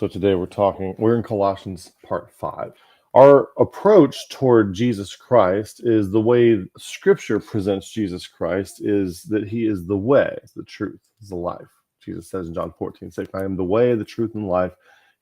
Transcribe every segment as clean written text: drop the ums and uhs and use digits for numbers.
So today we're in Colossians part 5. Our approach toward Jesus Christ is the way Scripture presents Jesus Christ is that he is the way, the truth, the life. Jesus says in John 14:6, I am the way, the truth, and life.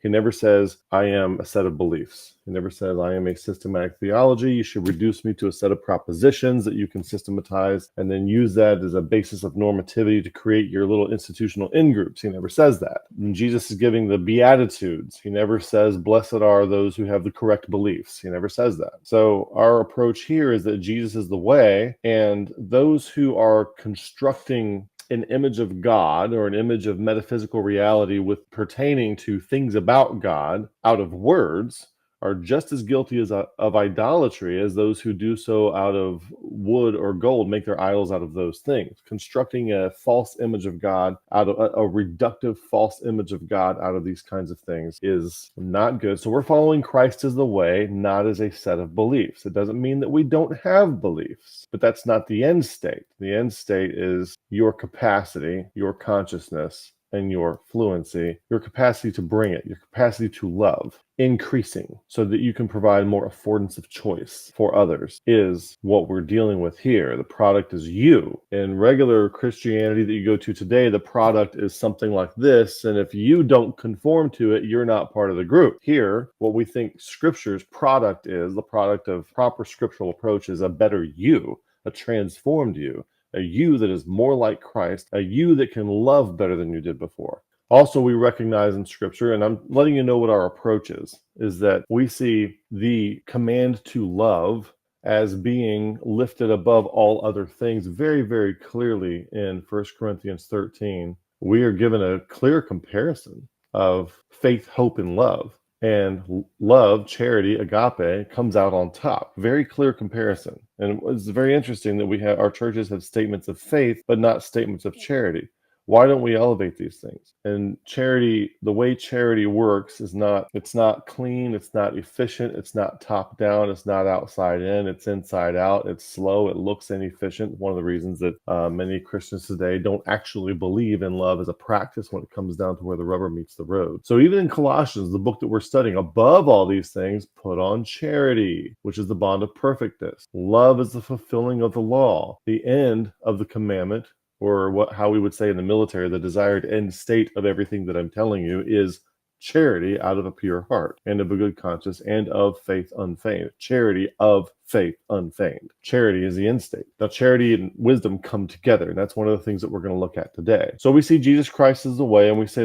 He never says, I am a set of beliefs. He never says, I am a systematic theology. You should reduce me to a set of propositions that you can systematize and then use that as a basis of normativity to create your little institutional in-groups. He never says that. And Jesus is giving the Beatitudes. He never says, blessed are those who have the correct beliefs. He never says that. So our approach here is that Jesus is the way, and those who are constructing an image of God or an image of metaphysical reality with pertaining to things about God out of words are just as guilty of idolatry as those who do so out of wood or gold, make their idols out of those things. Constructing a false image of God out of a reductive false image of God out of these kinds of things is not good. So we're following Christ as the way, not as a set of beliefs. It doesn't mean that we don't have beliefs, but that's not the end state. The end state is your capacity, your consciousness, and your fluency, your capacity to bring it, your capacity to love, increasing so that you can provide more affordance of choice for others is what we're dealing with here. The product is you. In regular Christianity that you go to today, the product is something like this, and if you don't conform to it, you're not part of the group. Here, what we think Scripture's product is, the product of proper scriptural approach is a better you, a transformed you, a you that is more like Christ, a you that can love better than you did before. Also, we recognize in Scripture, and I'm letting you know what our approach is that we see the command to love as being lifted above all other things very, very clearly in 1 Corinthians 13. We are given a clear comparison of faith, hope, and love. And love, charity, agape, comes out on top. Very clear comparison. And it's very interesting that our churches have statements of faith, but not statements of charity. Why don't we elevate these things? And charity, the way charity works it's not clean, it's not efficient, it's not top down, it's not outside in, it's inside out, it's slow, it looks inefficient. One of the reasons that many Christians today don't actually believe in love as a practice when it comes down to where the rubber meets the road. So even in Colossians, the book that we're studying, above all these things, put on charity, which is the bond of perfectness. Love is the fulfilling of the law, the end of the commandment, or how we would say in the military, the desired end state of everything that I'm telling you is charity out of a pure heart and of a good conscience and of faith unfeigned. Charity of faith unfeigned. Charity is the end state. Now, charity and wisdom come together, and that's one of the things that we're going to look at today. So we see Jesus Christ as the way, and we see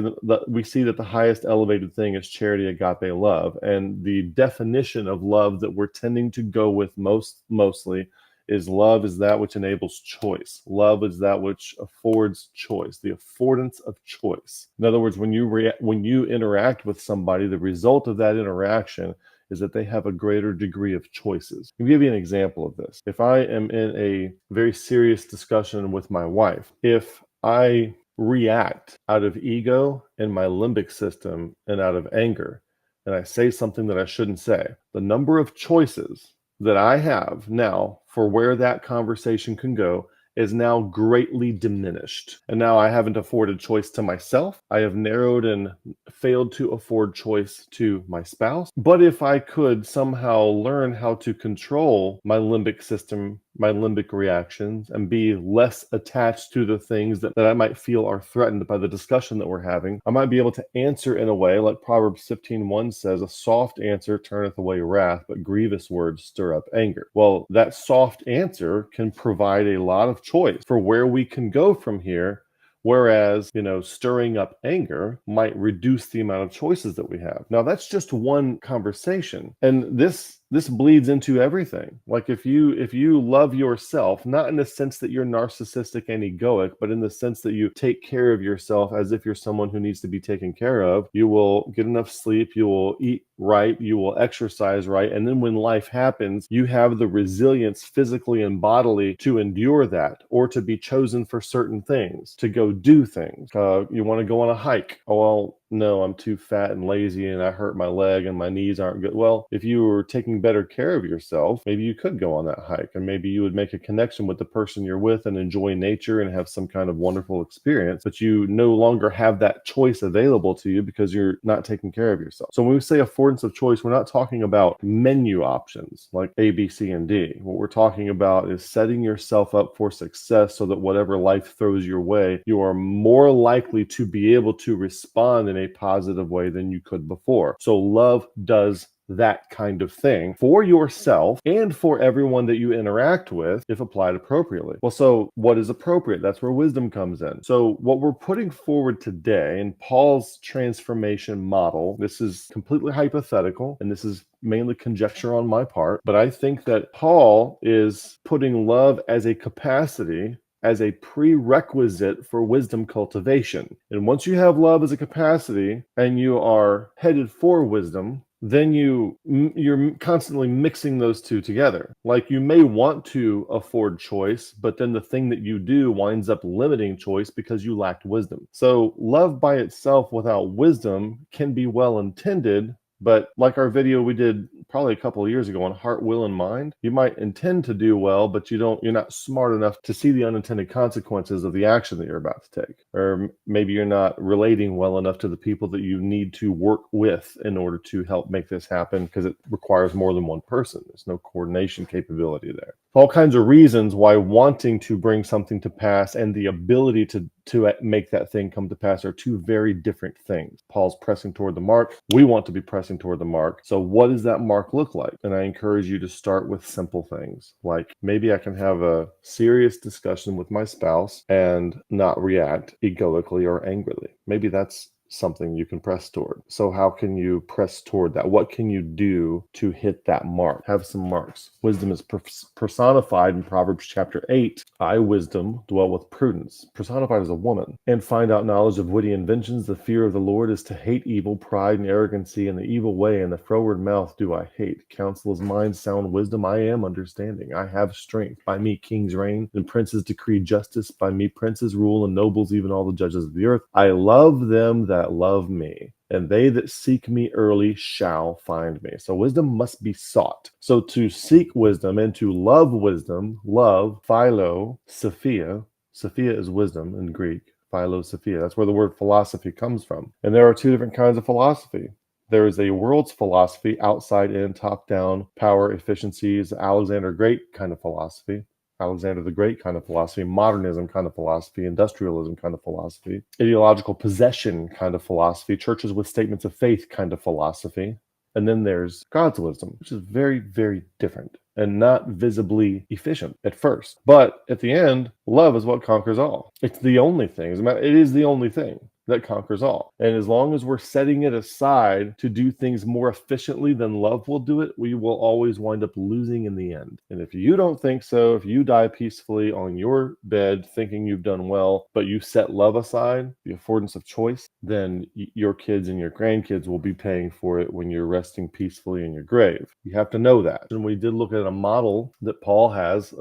that the highest elevated thing is charity, agape, love, and the definition of love that we're tending to go with mostly is love is that which enables choice. Love is that which affords choice, the affordance of choice. In other words, when you interact with somebody, the result of that interaction is that they have a greater degree of choices. I'll give you an example of this. If I am in a very serious discussion with my wife, if I react out of ego in my limbic system and out of anger, and I say something that I shouldn't say, the number of choices that I have now for where that conversation can go is now greatly diminished. And now I haven't afforded choice to myself. I have narrowed and failed to afford choice to my spouse. But if I could somehow learn how to control my limbic system, my limbic reactions, and be less attached to the things that I might feel are threatened by the discussion that we're having, I might be able to answer in a way like Proverbs 15:1 says, a soft answer turneth away wrath, but grievous words stir up anger. Well, that soft answer can provide a lot of choice for where we can go from here. Whereas, stirring up anger might reduce the amount of choices that we have. Now, that's just one conversation. And this bleeds into everything. Like if you love yourself, not in the sense that you're narcissistic and egoic, but in the sense that you take care of yourself as if you're someone who needs to be taken care of, you will get enough sleep, you will eat right, you will exercise right, and then when life happens, you have the resilience physically and bodily to endure that, or to be chosen for certain things, to go do things. You want to go on a hike. Oh, well, no, I'm too fat and lazy and I hurt my leg and my knees aren't good. Well, if you were taking better care of yourself, maybe you could go on that hike, and maybe you would make a connection with the person you're with and enjoy nature and have some kind of wonderful experience, but you no longer have that choice available to you because you're not taking care of yourself. So when we say affordance of choice, we're not talking about menu options like A, B, C, and D. What we're talking about is setting yourself up for success so that whatever life throws your way, you are more likely to be able to respond in a positive way than you could before. So love does that kind of thing for yourself and for everyone that you interact with if applied appropriately. Well, so what is appropriate? That's where wisdom comes in. So what we're putting forward today in Paul's transformation model, this is completely hypothetical, and this is mainly conjecture on my part, but I think that Paul is putting love as a capacity, as a prerequisite for wisdom cultivation. And once you have love as a capacity and you are headed for wisdom, then you're constantly mixing those two together. Like, you may want to afford choice, but then the thing that you do winds up limiting choice because you lacked wisdom. So love by itself without wisdom can be well intended, but like our video we did probably a couple of years ago on heart, will, and mind, you might intend to do well, but you're not smart enough to see the unintended consequences of the action that you're about to take. Or maybe you're not relating well enough to the people that you need to work with in order to help make this happen, because it requires more than one person. There's no coordination capability there. All kinds of reasons why wanting to bring something to pass and the ability to make that thing come to pass are two very different things. Paul's pressing toward the mark. We want to be pressing toward the mark. So what does that mark look like? And I encourage you to start with simple things. Like, maybe I can have a serious discussion with my spouse and not react egoically or angrily. Maybe that's something you can press toward. So how can you press toward that? What can you do to hit that mark? Have some marks. Wisdom is personified in Proverbs chapter 8. I, wisdom, dwell with prudence, personified as a woman, and find out knowledge of witty inventions. The fear of the Lord is to hate evil, pride and arrogancy, and the evil way, and the froward mouth do I hate. Counsel is mine, sound wisdom. I am understanding. I have strength. By me kings reign, and princes decree justice. By me princes rule, and nobles, even all the judges of the earth. I love them that love me, and they that seek me early shall find me. So wisdom must be sought. So to seek wisdom and to love wisdom, love, philo, sophia. Sophia is wisdom in Greek. Philo, sophia. That's where the word philosophy comes from. And there are two different kinds of philosophy. There is a world's philosophy, outside in, top down, power, efficiencies, Alexander Great kind of philosophy. Alexander the Great kind of philosophy, modernism kind of philosophy, industrialism kind of philosophy, ideological possession kind of philosophy, churches with statements of faith kind of philosophy. And then there's God's wisdom, which is very, very different and not visibly efficient at first. But at the end, love is what conquers all. It's the only thing. It is the only thing that conquers all. And as long as we're setting it aside to do things more efficiently than love will do it, we will always wind up losing in the end. And if you don't think so, if you die peacefully on your bed thinking you've done well, but you set love aside, the affordance of choice, then your kids and your grandkids will be paying for it when you're resting peacefully in your grave. You have to know that. And we did look at a model that Paul has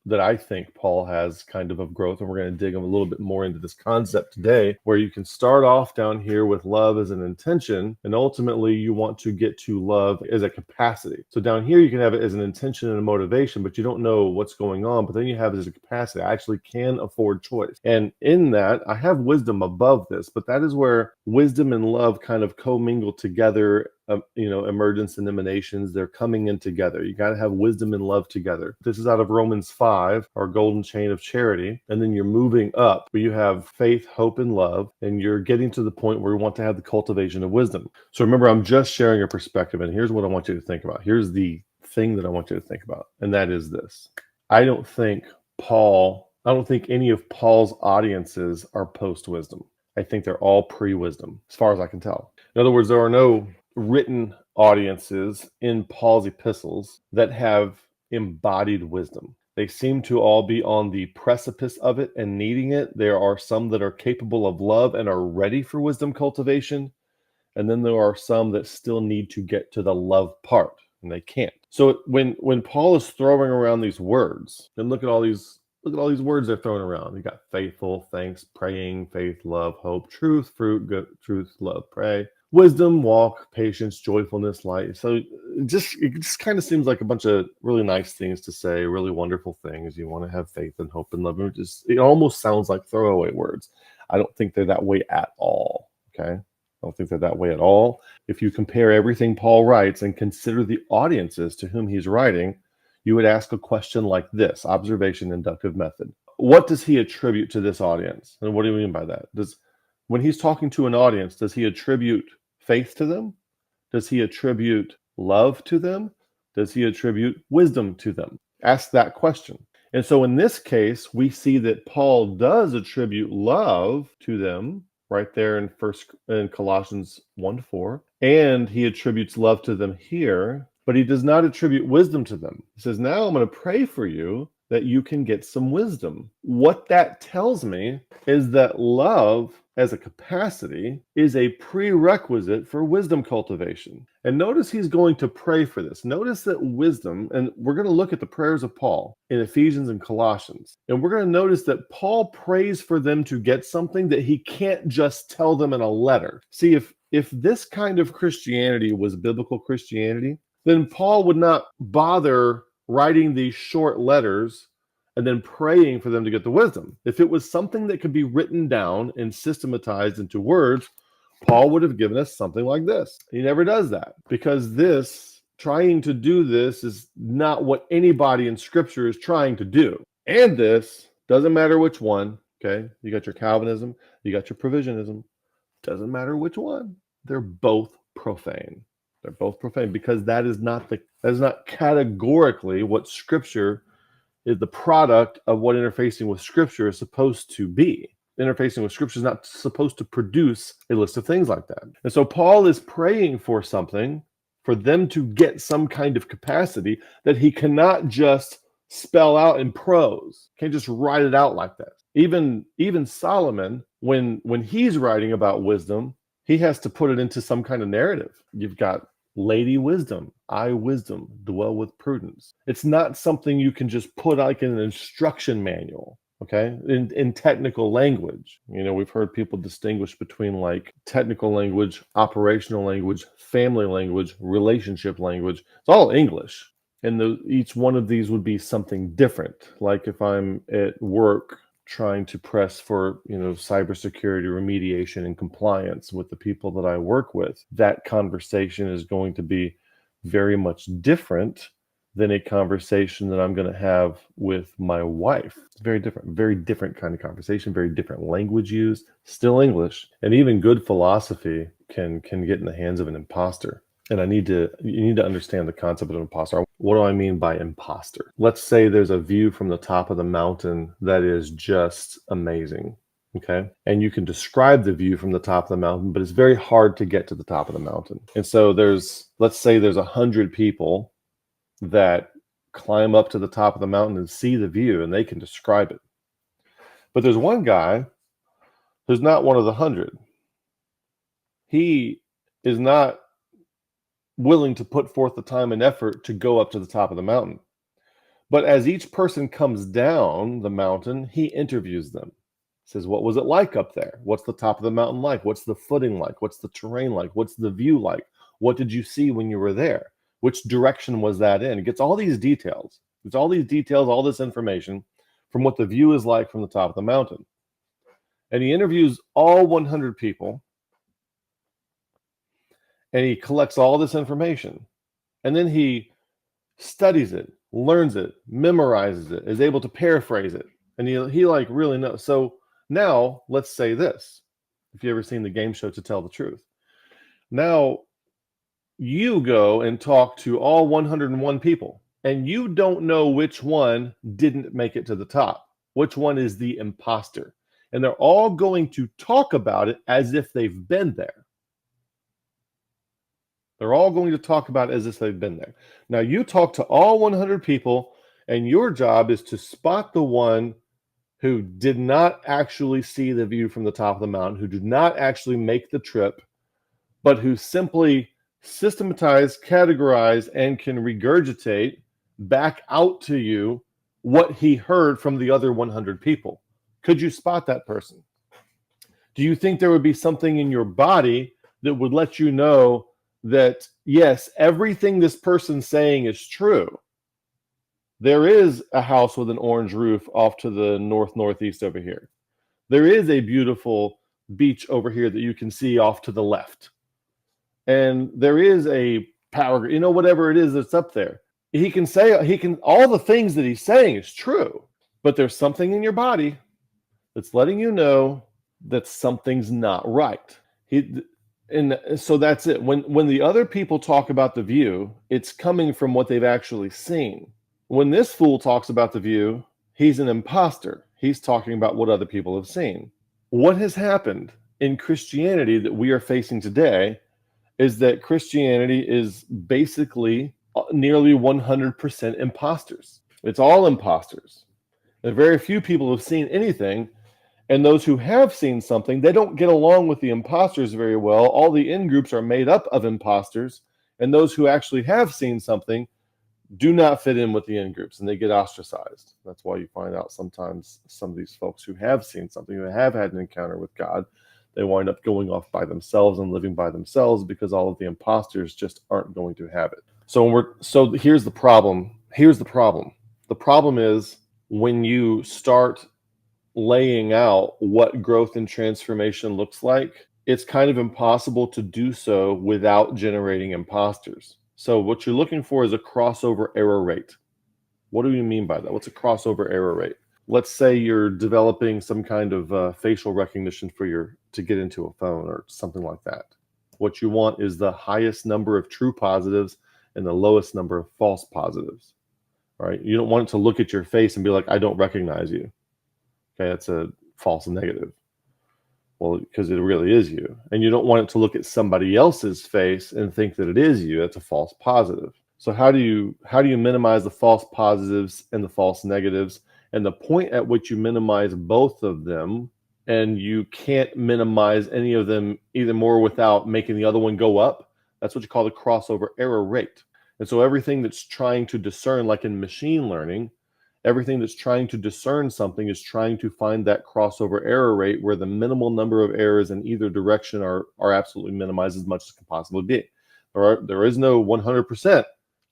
that I think Paul has kind of growth, and we're going to dig a little bit more into this concept today, where you can start off down here with love as an intention, and ultimately you want to get to love as a capacity. So down here you can have it as an intention and a motivation, but you don't know what's going on, but then you have it as a capacity. I actually can afford choice. And in that, I have wisdom above this, but that is where wisdom and love kind of commingle together. Emergence and emanations, they're coming in together. You got to have wisdom and love together. This is out of Romans 5, our golden chain of charity. And then you're moving up, where you have faith, hope, and love, and you're getting to the point where you want to have the cultivation of wisdom. So remember, I'm just sharing a perspective, and here's what I want you to think about. Here's the thing that I want you to think about, and that is this. I don't think any of Paul's audiences are post-wisdom. I think they're all pre-wisdom, as far as I can tell. In other words, there are no written audiences in Paul's epistles that have embodied wisdom. They seem to all be on the precipice of it and needing it. There are some that are capable of love and are ready for wisdom cultivation. And then there are some that still need to get to the love part, and they can't. So when Paul is throwing around these words, and look at all these Look at all these words they're throwing around. You got faithful, thanks, praying, faith, love, hope, truth, fruit, good, truth, love, pray, wisdom, walk, patience, joyfulness, light. So it just kind of seems like a bunch of really nice things to say, really wonderful things. You want to have faith and hope and love. It almost sounds like throwaway words. I don't think they're that way at all. Okay. I don't think they're that way at all. If you compare everything Paul writes and consider the audiences to whom he's writing, you would ask a question like this: observation, inductive method. What does he attribute to this audience? And what do you mean by that? When he's talking to an audience, does he attribute faith to them? Does he attribute love to them? Does he attribute wisdom to them? Ask that question. And so in this case, we see that Paul does attribute love to them right there in Colossians 1:4, and he attributes love to them here, but he does not attribute wisdom to them. He says, now I'm going to pray for you that you can get some wisdom. What that tells me is that love as a capacity is a prerequisite for wisdom cultivation. And notice he's going to pray for this. Notice that wisdom, and we're going to look at the prayers of Paul in Ephesians and Colossians, and we're going to notice that Paul prays for them to get something that he can't just tell them in a letter. See, if this kind of Christianity was biblical Christianity, then Paul would not bother writing these short letters and then praying for them to get the wisdom. If it was something that could be written down and systematized into words, Paul would have given us something like this. He never does that, because trying to do this is not what anybody in Scripture is trying to do. And this doesn't matter which one, okay? You got your Calvinism, you got your provisionism. Doesn't matter which one. They're both profane. They're both profane, because that is not categorically what Scripture is, the product of what interfacing with Scripture is supposed to be. Interfacing with Scripture is not supposed to produce a list of things like that. And so Paul is praying for something, for them to get some kind of capacity that he cannot just spell out in prose. Can't just write it out like that. Even Solomon, when he's writing about wisdom, he has to put it into some kind of narrative. You've got Lady Wisdom, I wisdom, dwell with prudence. It's not something you can just put like in an instruction manual, okay? In technical language. You know, we've heard people distinguish between like technical language, operational language, family language, relationship language. It's all English. And each one of these would be something different. Like if I'm at work trying to press for, cybersecurity remediation and compliance with the people that I work with, that conversation is going to be very much different than a conversation that I'm going to have with my wife. It's very different kind of conversation, very different language used, still English. And even good philosophy can get in the hands of an imposter. And you need to understand the concept of an imposter. What do I mean by imposter? Let's say there's a view from the top of the mountain that is just amazing, okay? And you can describe the view from the top of the mountain, but it's very hard to get to the top of the mountain. And so let's say there's 100 people that climb up to the top of the mountain and see the view, and they can describe it. But there's one guy who's not one of the 100. He is not willing to put forth the time and effort to go up to the top of the mountain. But as each person comes down the mountain, he interviews them. Says, what was it like up there? What's the top of the mountain like? What's the footing like? What's the terrain like? What's the view like? What did you see when you were there? Which direction was that in? It gets all these details. It's all these details, all this information from what the view is like from the top of the mountain. And he interviews all 100 people. And he collects all this information, and then he studies it, learns it, memorizes it, is able to paraphrase it, and he like really knows. So now let's say this: if you ever seen the game show To Tell the Truth, now you go and talk to all 101 people, and you don't know which one didn't make it to the top, which one is the imposter, and they're all going to talk about it as if they've been there. They're all going to talk about it as if they've been there. Now, you talk to all 100 people, and your job is to spot the one who did not actually see the view from the top of the mountain, who did not actually make the trip, but who simply systematize, categorize, and can regurgitate back out to you what he heard from the other 100 people. Could you spot that person? Do you think there would be something in your body that would let you know that, yes, everything this person's saying is true? There is a house with an orange roof off to the northeast over here. There is a beautiful beach over here that you can see off to the left. And there is a power, whatever it is that's up there. All the things that he's saying is true, but there's something in your body that's letting you know that something's not right. And so that's it. When the other people talk about the view, it's coming from what they've actually seen. When this fool talks about the view, he's an imposter. He's talking about what other people have seen. What has happened in Christianity that we are facing today is that Christianity is basically nearly 100% imposters. It's all imposters. There are very few people who have seen anything, and those who have seen something, they don't get along with the imposters very well. All the in-groups are made up of imposters, and those who actually have seen something do not fit in with the in-groups, and they get ostracized. That's why you find out sometimes some of these folks who have seen something, who have had an encounter with God, they wind up going off by themselves and living by themselves because all of the imposters just aren't going to have it. So here's the problem. The problem is when you start laying out what growth and transformation looks like, it's kind of impossible to do so without generating imposters. So what you're looking for is a crossover error rate. What do you mean by that? What's a crossover error rate? Let's say you're developing some kind of facial recognition to get into a phone or something like that. What you want is the highest number of true positives and the lowest number of false positives. All right? You don't want it to look at your face and be like, I don't recognize you. Okay, that's a false negative. Well, because it really is you. And you don't want it to look at somebody else's face and think that it is you. That's a false positive. So how do you minimize the false positives and the false negatives? And the point at which you minimize both of them, and you can't minimize any of them either more without making the other one go up, that's what you call the crossover error rate. And so everything that's trying to discern, like in machine learning, everything that's trying to discern something is trying to find that crossover error rate where the minimal number of errors in either direction are absolutely minimized as much as can possibly be. There is no 100%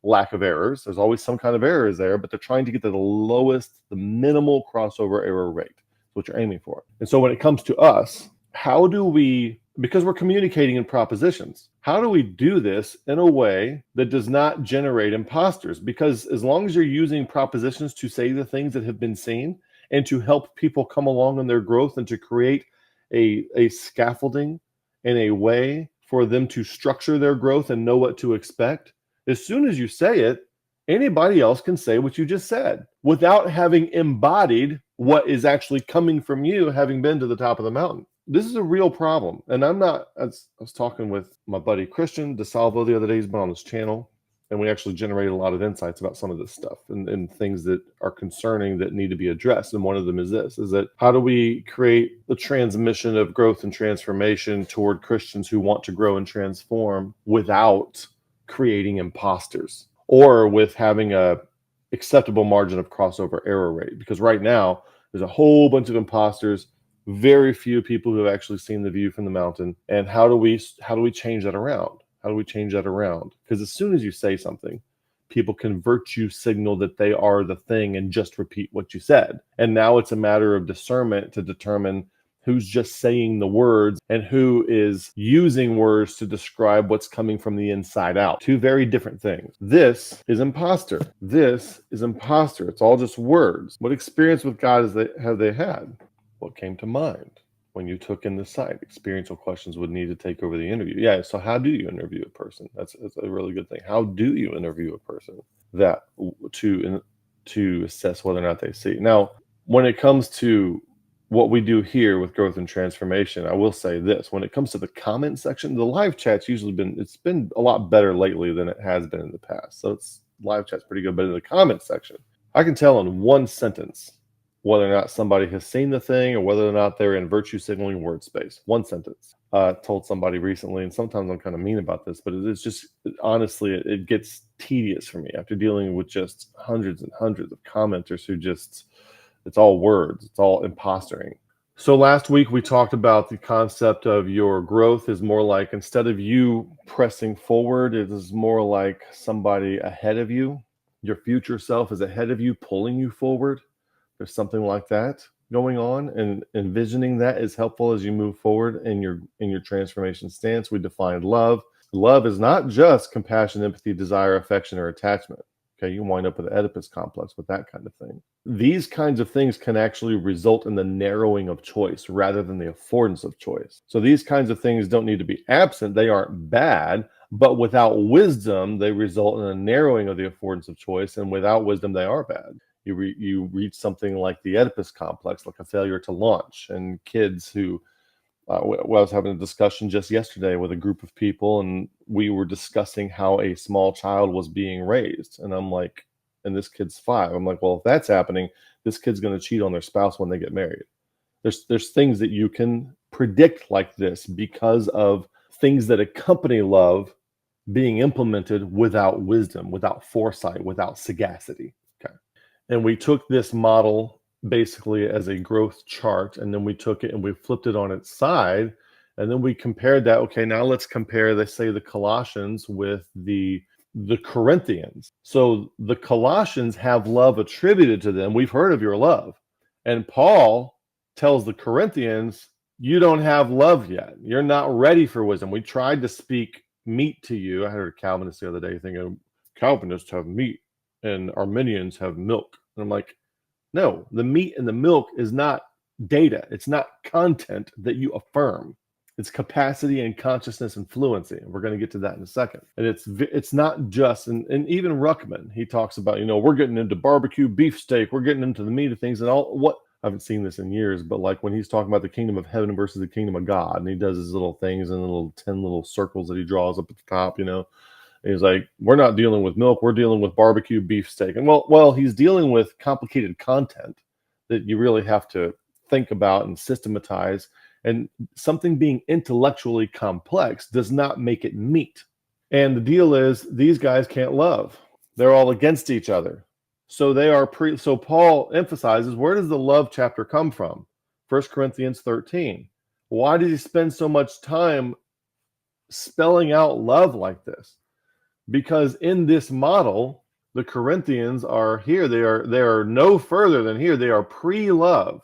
lack of errors. There's always some kind of errors there, but they're trying to get to the minimal crossover error rate. That's what you're aiming for. And so when it comes to us, how do we, because we're communicating in propositions, how do we do this in a way that does not generate imposters? Because as long as you're using propositions to say the things that have been seen and to help people come along in their growth and to create a scaffolding and a way for them to structure their growth and know what to expect, as soon as you say it, anybody else can say what you just said without having embodied what is actually coming from you, having been to the top of the mountain. This is a real problem. And I was talking with my buddy Christian DeSalvo the other day. He's been on this channel, and we actually generated a lot of insights about some of this stuff and things that are concerning that need to be addressed. And one of them is that how do we create the transmission of growth and transformation toward Christians who want to grow and transform without creating imposters, or with having a acceptable margin of crossover error rate? Because right now there's a whole bunch of imposters, very few people who have actually seen the view from the mountain. And how do we change that around? How do we change that around? Because as soon as you say something, people can virtue signal that they are the thing and just repeat what you said. And now it's a matter of discernment to determine who's just saying the words and who is using words to describe what's coming from the inside out. Two very different things. This is imposter. This is imposter. It's all just words. What experience with God have they had? What came to mind when you took in the site? Experiential questions would need to take over the interview. Yeah, so how do you interview a person? That's a really good thing. How do you interview a person to assess whether or not they see? Now, when it comes to what we do here with growth and transformation, I will say this: when it comes to the comment section, the live chat's usually been a lot better lately than it has been in the past. So live chat's pretty good, but in the comment section, I can tell in one sentence whether or not somebody has seen the thing or whether or not they're in virtue signaling word space. One sentence. told somebody recently, and sometimes I'm kind of mean about this, but it's just honestly, it gets tedious for me after dealing with just hundreds and hundreds of commenters who just, it's all words, it's all impostering. So last week we talked about the concept of your growth is more like, instead of you pressing forward, it is more like somebody ahead of you. Your future self is ahead of you, pulling you forward. There's something like that going on, and envisioning that is helpful as you move forward in your transformation stance. We defined love. Love is not just compassion, empathy, desire, affection, or attachment. Okay, you wind up with an Oedipus complex with that kind of thing. These kinds of things can actually result in the narrowing of choice rather than the affordance of choice. So these kinds of things don't need to be absent. They aren't bad, but without wisdom, they result in a narrowing of the affordance of choice. And without wisdom, they are bad. You reach something like the Oedipus complex, like a failure to launch. And kids who, I was having a discussion just yesterday with a group of people, and we were discussing how a small child was being raised. And I'm like, and this kid's 5. I'm like, well, if that's happening, this kid's going to cheat on their spouse when they get married. There's things that you can predict like this because of things that accompany love being implemented without wisdom, without foresight, without sagacity. Okay. And we took this model basically as a growth chart, and then we took it and we flipped it on its side, and then we compared that. Okay, now let's compare, let's say, the Colossians with the Corinthians. So the Colossians have love attributed to them. We've heard of your love. And Paul tells the Corinthians, you don't have love yet. You're not ready for wisdom. We tried to speak meat to you. I heard a Calvinist the other day thinking Calvinists have meat and Arminians have milk. And I'm like, no, the meat and the milk is not data. It's not content that you affirm. It's capacity and consciousness and fluency. And we're going to get to that in a second. And it's not just, and even Ruckman, he talks about, we're getting into barbecue beefsteak. We're getting into the meat of things and all. What, I haven't seen this in years, but like when he's talking about the kingdom of heaven versus the kingdom of God, and he does his little things and little 10 little circles that he draws up at the top, he's like, we're not dealing with milk, we're dealing with barbecue beefsteak. And well, he's dealing with complicated content that you really have to think about and systematize. And something being intellectually complex does not make it meat. And the deal is, these guys can't love. They're all against each other. So they are so Paul emphasizes, where does the love chapter come from? 1 Corinthians 13. Why did he spend so much time spelling out love like this? Because in this model, the Corinthians are here. They are no further than here. They are pre-love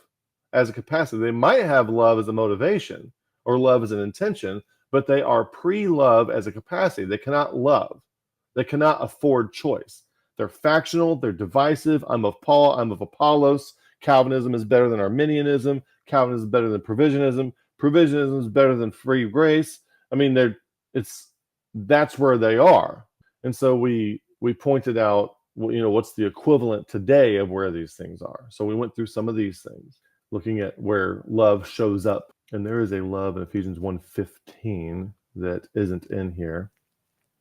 as a capacity. They might have love as a motivation or love as an intention, but they are pre-love as a capacity. They cannot love. They cannot afford choice. They're factional. They're divisive. I'm of Paul. I'm of Apollos. Calvinism is better than Arminianism. Calvinism is better than provisionism. Provisionism is better than free grace. I mean, that's where they are. And so we pointed out, what's the equivalent today of where these things are. So we went through some of these things, looking at where love shows up. And there is a love in Ephesians 1:15 that isn't in here,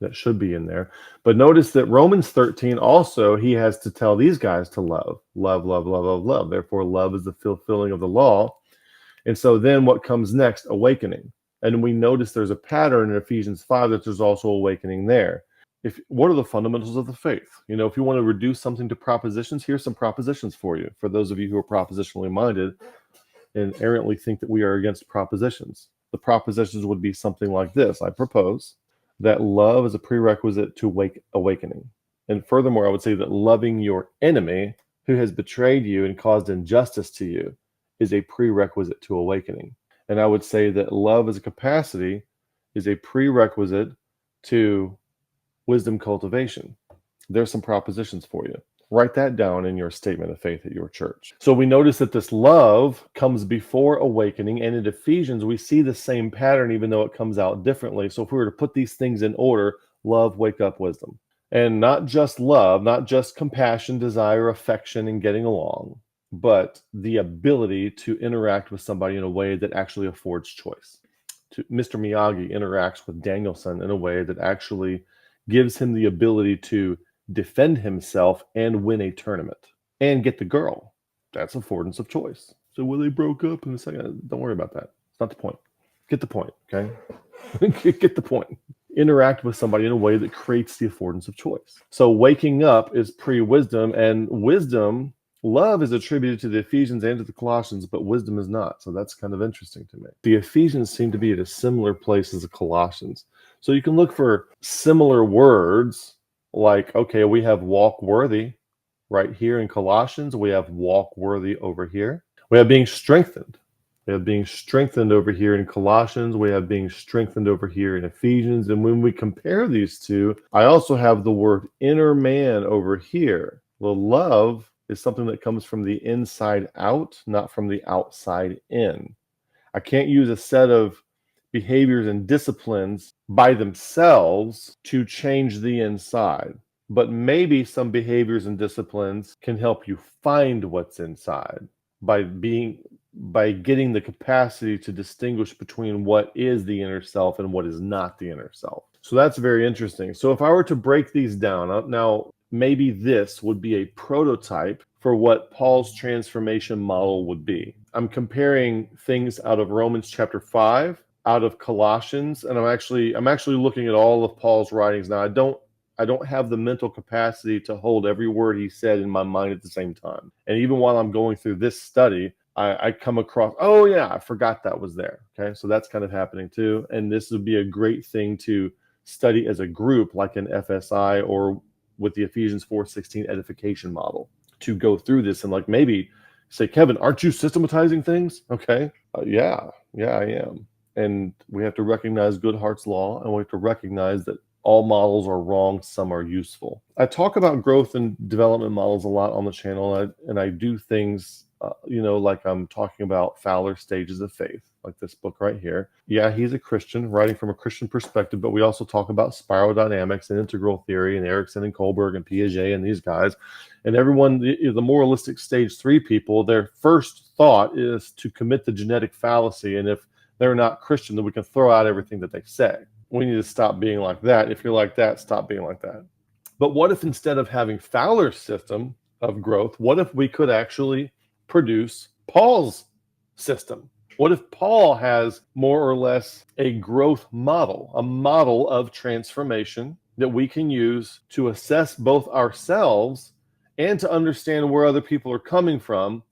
that should be in there. But notice that Romans 13 also, he has to tell these guys to love. Love, love, love, love, love. Therefore, love is the fulfilling of the law. And so then what comes next? Awakening. And we notice there's a pattern in Ephesians 5 that there's also awakening there. What are the fundamentals of the faith? If you want to reduce something to propositions, here's some propositions for you. For those of you who are propositionally minded and errantly think that we are against propositions, the propositions would be something like this. I propose that love is a prerequisite to awakening. And furthermore, I would say that loving your enemy who has betrayed you and caused injustice to you is a prerequisite to awakening. And I would say that love as a capacity is a prerequisite to wisdom cultivation. There's some propositions for you. Write that down in your statement of faith at your church. So we notice that this love comes before awakening, and in Ephesians we see the same pattern even though it comes out differently. So if we were to put these things in order, love, wake up, wisdom. And not just love, not just compassion, desire, affection, and getting along, but the ability to interact with somebody in a way that actually affords choice. Mr. Miyagi interacts with Danielson in a way that actually gives him the ability to defend himself and win a tournament and get the girl. That's affordance of choice. So they broke up in a second. Don't worry about that. It's not the point. Get the point, okay? Get the point. Interact with somebody in a way that creates the affordance of choice. So waking up is pre-wisdom, and wisdom, love is attributed to the Ephesians and to the Colossians, but wisdom is not. So that's kind of interesting to me. The Ephesians seem to be at a similar place as the Colossians. So you can look for similar words like, okay, we have walk worthy right here in Colossians. We have walk worthy over here. We have being strengthened. We have being strengthened over here in Colossians. We have being strengthened over here in Ephesians. And when we compare these two, I also have the word inner man over here. Well, love is something that comes from the inside out, not from the outside in. I can't use a set of behaviors and disciplines by themselves to change the inside. But maybe some behaviors and disciplines can help you find what's inside by getting the capacity to distinguish between what is the inner self and what is not the inner self. So that's very interesting. So if I were to break these down, now maybe this would be a prototype for what Paul's transformation model would be. I'm comparing things out of Romans chapter 5, out of Colossians, and I'm actually looking at all of Paul's writings now. I don't have the mental capacity to hold every word he said in my mind at the same time. And even while I'm going through this study, I come across, oh yeah, I forgot that was there. Okay, so that's kind of happening too. And this would be a great thing to study as a group, like an FSI or with the Ephesians 4:16 edification model, to go through this and like maybe say, Kevin, aren't you systematizing things? Okay, yeah, I am. And we have to recognize Goodhart's law, and we have to recognize that all models are wrong, some are useful. I talk about growth and development models a lot on the channel, and I do things, like I'm talking about Fowler's Stages of Faith, like this book right here. Yeah, he's a Christian, writing from a Christian perspective, but we also talk about spiral dynamics and integral theory and Erickson and Kohlberg and Piaget and these guys. And everyone, the moralistic stage 3 people, their first thought is to commit the genetic fallacy, and if they're not Christian, then we can throw out everything that they say. We need to stop being like that. If you're like that, stop being like that. But what if instead of having Fowler's system of growth, what if we could actually produce Paul's system? What if Paul has more or less a growth model, a model of transformation that we can use to assess both ourselves and to understand where other people are coming from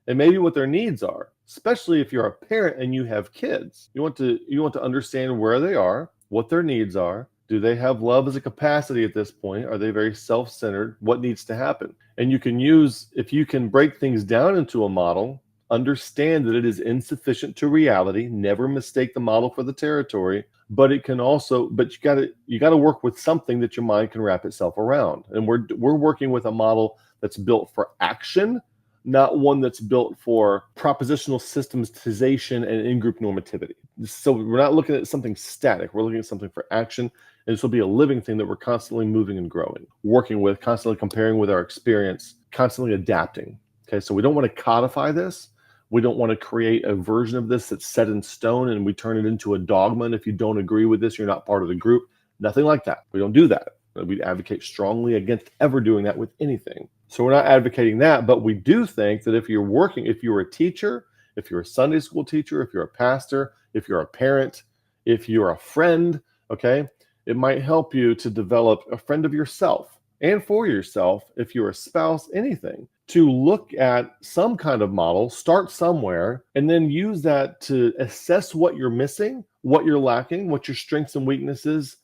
and maybe what their needs are? Especially if you're a parent and you have kids, you want to understand where they are, what their needs are. Do they have love as a capacity at this point? Are they very self-centered? What needs to happen? And you can use, if you can break things down into a model, understand that it is insufficient to reality, never mistake the model for the territory, but it can also, but you got to work with something that your mind can wrap itself around. And we're working with a model that's built for action, not one that's built for propositional systematization and in-group normativity. So we're not looking at something static. We're looking at something for action. And this will be a living thing that we're constantly moving and growing, working with, constantly comparing with our experience, constantly adapting. Okay, so we don't want to codify this. We don't want to create a version of this that's set in stone and we turn it into a dogma. And if you don't agree with this, you're not part of the group. Nothing like that. We don't do that. We advocate strongly against ever doing that with anything. So we're not advocating that, but we do think that if you're a teacher, if you're a Sunday school teacher, if you're a pastor, if you're a parent, if you're a friend, okay, it might help you to develop a friend of yourself and for yourself, if you're a spouse, anything, to look at some kind of model, start somewhere, and then use that to assess what you're missing, what you're lacking, what your strengths and weaknesses,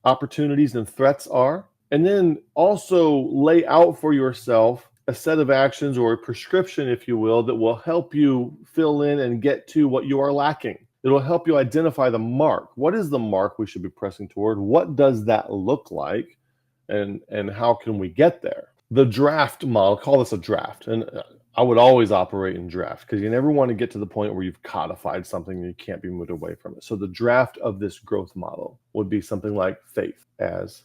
opportunities and threats are, and then also lay out for yourself a set of actions or a prescription, if you will, that will help you fill in and get to what you are lacking. It'll help you identify the mark. What is the mark we should be pressing toward? What does that look like? And how can we get there? The draft model, call this a draft. And I would always operate in draft because you never want to get to the point where you've codified something and you can't be moved away from it. So the draft of this growth model would be something like faith as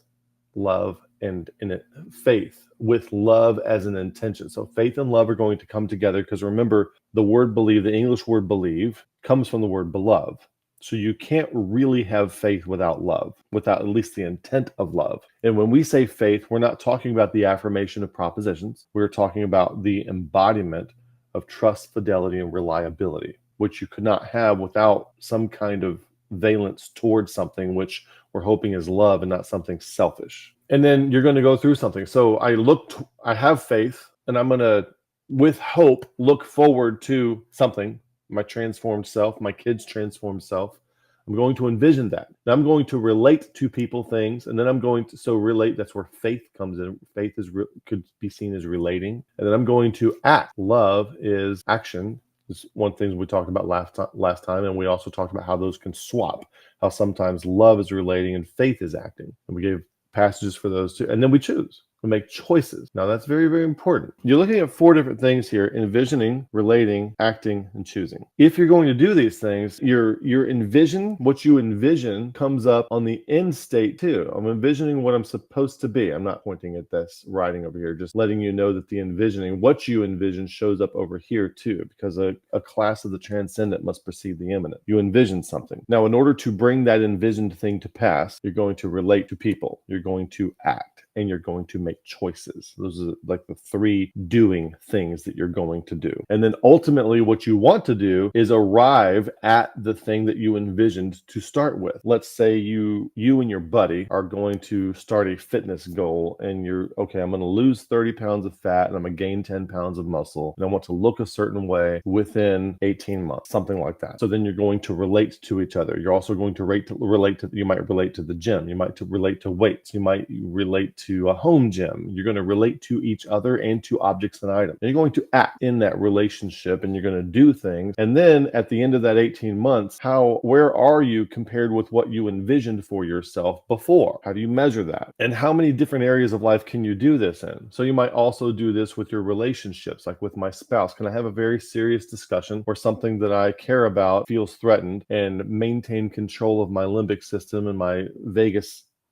love and in it, faith with love as an intention. So faith and love are going to come together because remember, the word believe, the English word believe, comes from the word beloved. So you can't really have faith without love, without at least the intent of love. And when we say faith, we're not talking about the affirmation of propositions. We're talking about the embodiment of trust, fidelity, and reliability. which you could not have without some kind of valence towards something which we're hoping is love and not something selfish. And then you're going to go through something. So I have faith, and I'm going to, with hope, look forward to something, my transformed self, my kid's transformed self. I'm going to envision that. Then I'm going to relate to people, things, and then I'm going to relate. That's where faith comes in. Faith could be seen as relating, and then I'm going to act. Love is action. This is one thing we talked about last time, and we also talked about how those can swap. How sometimes love is relating and faith is acting, and we gave passages for those too, and then we choose. We make choices. Now that's very, very important. You're looking at 4 different things here: envisioning, relating, acting, and choosing. If you're going to do these things, what you envision comes up on the end state too. I'm envisioning what I'm supposed to be. I'm not pointing at this writing over here, just letting you know that the envisioning, what you envision, shows up over here too, because a class of the transcendent must precede the immanent. You envision something. Now, in order to bring that envisioned thing to pass, you're going to relate to people. You're going to act. And you're going to make choices. Those are like the 3 doing things that you're going to do. And then ultimately what you want to do is arrive at the thing that you envisioned to start with. Let's say you and your buddy are going to start a fitness goal, and I'm going to lose 30 pounds of fat and I'm going to gain 10 pounds of muscle, and I want to look a certain way within 18 months, something like that. So then you're going to relate to each other. You're also going to you might relate to the gym. You might relate to weights. You might relate to a home gym. You're going to relate to each other and to objects and items. And you're going to act in that relationship, and you're going to do things. And then at the end of that 18 months, where are you compared with what you envisioned for yourself before? How do you measure that? And how many different areas of life can you do this in? So you might also do this with your relationships, like with my spouse. Can I have a very serious discussion where something that I care about feels threatened, and maintain control of my limbic system and my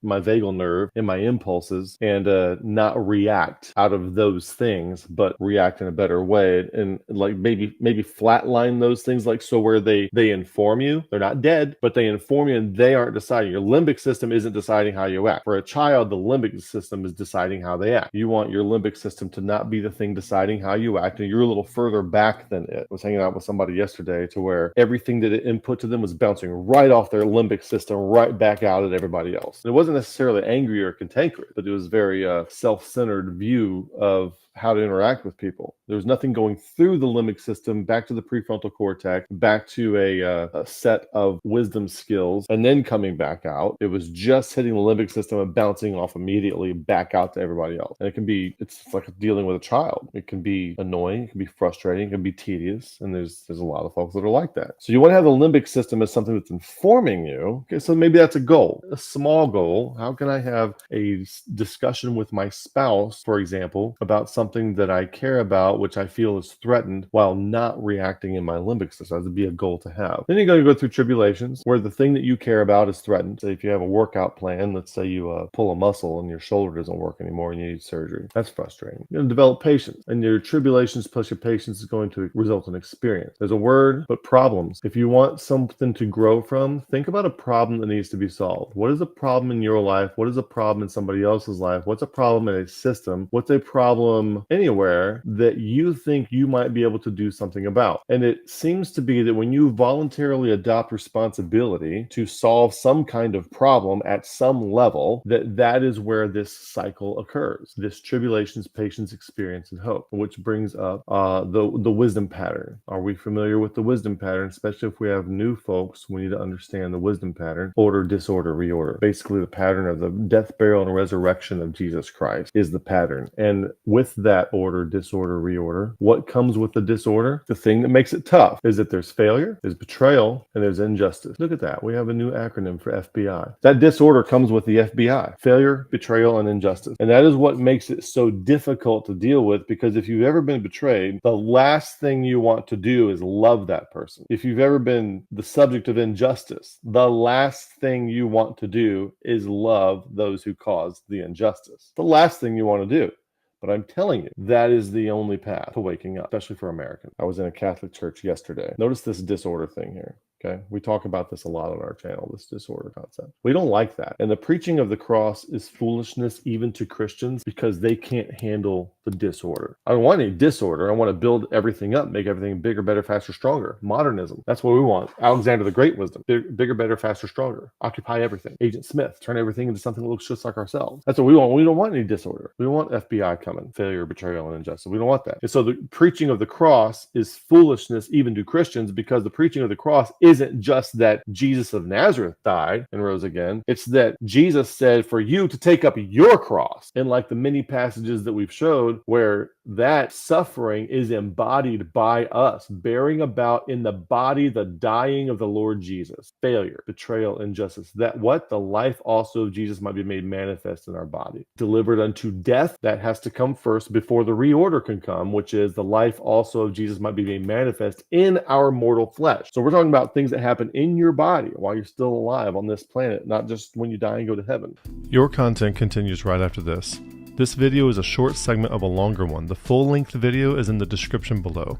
vagal nerve and my impulses, and not react out of those things, but react in a better way, and like maybe flatline those things, like so where they inform you. They're not dead, but they inform you, and they aren't deciding. Your limbic system isn't deciding how you act. For a child, the limbic system is deciding how they act. You want your limbic system to not be the thing deciding how you act, and you're a little further back than it. I was hanging out with somebody yesterday to where everything that it input to them was bouncing right off their limbic system right back out at everybody else. It wasn't necessarily angry or cantankerous, but it was very self-centered view of how to interact with people. There was nothing going through the limbic system back to the prefrontal cortex, back to a set of wisdom skills, and then coming back out. It was just hitting the limbic system and bouncing off immediately back out to everybody else. And it's like dealing with a child. It can be annoying, it can be frustrating, it can be tedious, and there's a lot of folks that are like that. So you want to have the limbic system as something that's informing you. Okay, so maybe that's a goal, a small goal. How can I have a discussion with my spouse, for example, about something that I care about, which I feel is threatened, while not reacting in my limbic system? That would be a goal to have. Then you're going to go through tribulations where the thing that you care about is threatened. Say if you have a workout plan, let's say you pull a muscle and your shoulder doesn't work anymore and you need surgery. That's frustrating. You're going to develop patience, and your tribulations plus your patience is going to result in experience. There's a word, but problems. If you want something to grow from, think about a problem that needs to be solved. What is a problem in your life? What is a problem in somebody else's life? What's a problem in a system? What's a problem anywhere that you think you might be able to do something about? And it seems to be that when you voluntarily adopt responsibility to solve some kind of problem at some level, that is where this cycle occurs. This tribulations, patience, experience, and hope, which brings up the wisdom pattern. Are we familiar with the wisdom pattern? Especially if we have new folks, we need to understand the wisdom pattern. Order, disorder, reorder. Basically, the pattern of the death, burial, and resurrection of Jesus Christ is the pattern. And with that order, disorder, reorder, what comes with the disorder? The thing that makes it tough is that there's failure, there's betrayal, and there's injustice. Look at that. We have a new acronym for FBI. That disorder comes with the FBI. Failure, betrayal, and injustice. And that is what makes it so difficult to deal with, because if you've ever been betrayed, the last thing you want to do is love that person. If you've ever been the subject of injustice, the last thing you want to do is love those who caused the injustice. The last thing you want to do. But I'm telling you, that is the only path to waking up, especially for Americans. I was in a Catholic church yesterday. Notice this disorder thing here. Okay, we talk about this a lot on our channel, this disorder concept. We don't like that. And the preaching of the cross is foolishness even to Christians, because they can't handle the disorder. I don't want any disorder. I want to build everything up, make everything bigger, better, faster, stronger. Modernism. That's what we want. Alexander the Great wisdom. Bigger, better, faster, stronger. Occupy everything. Agent Smith. Turn everything into something that looks just like ourselves. That's what we want. We don't want any disorder. We don't want FBI coming. Failure, betrayal, and injustice. We don't want that. And so the preaching of the cross is foolishness even to Christians, because the preaching of the cross isn't just that Jesus of Nazareth died and rose again. It's that Jesus said for you to take up your cross. And like the many passages that we've showed where that suffering is embodied by us, bearing about in the body the dying of the Lord Jesus, failure, betrayal, injustice, that what the life also of Jesus might be made manifest in our body, delivered unto death. That has to come first before the reorder can come, which is the life also of Jesus might be made manifest in our mortal flesh. So we're talking about things that happen in your body while you're still alive on this planet, not just when you die and go to heaven. Your content continues right after this. This video is a short segment of a longer one. The full-length video is in the description below.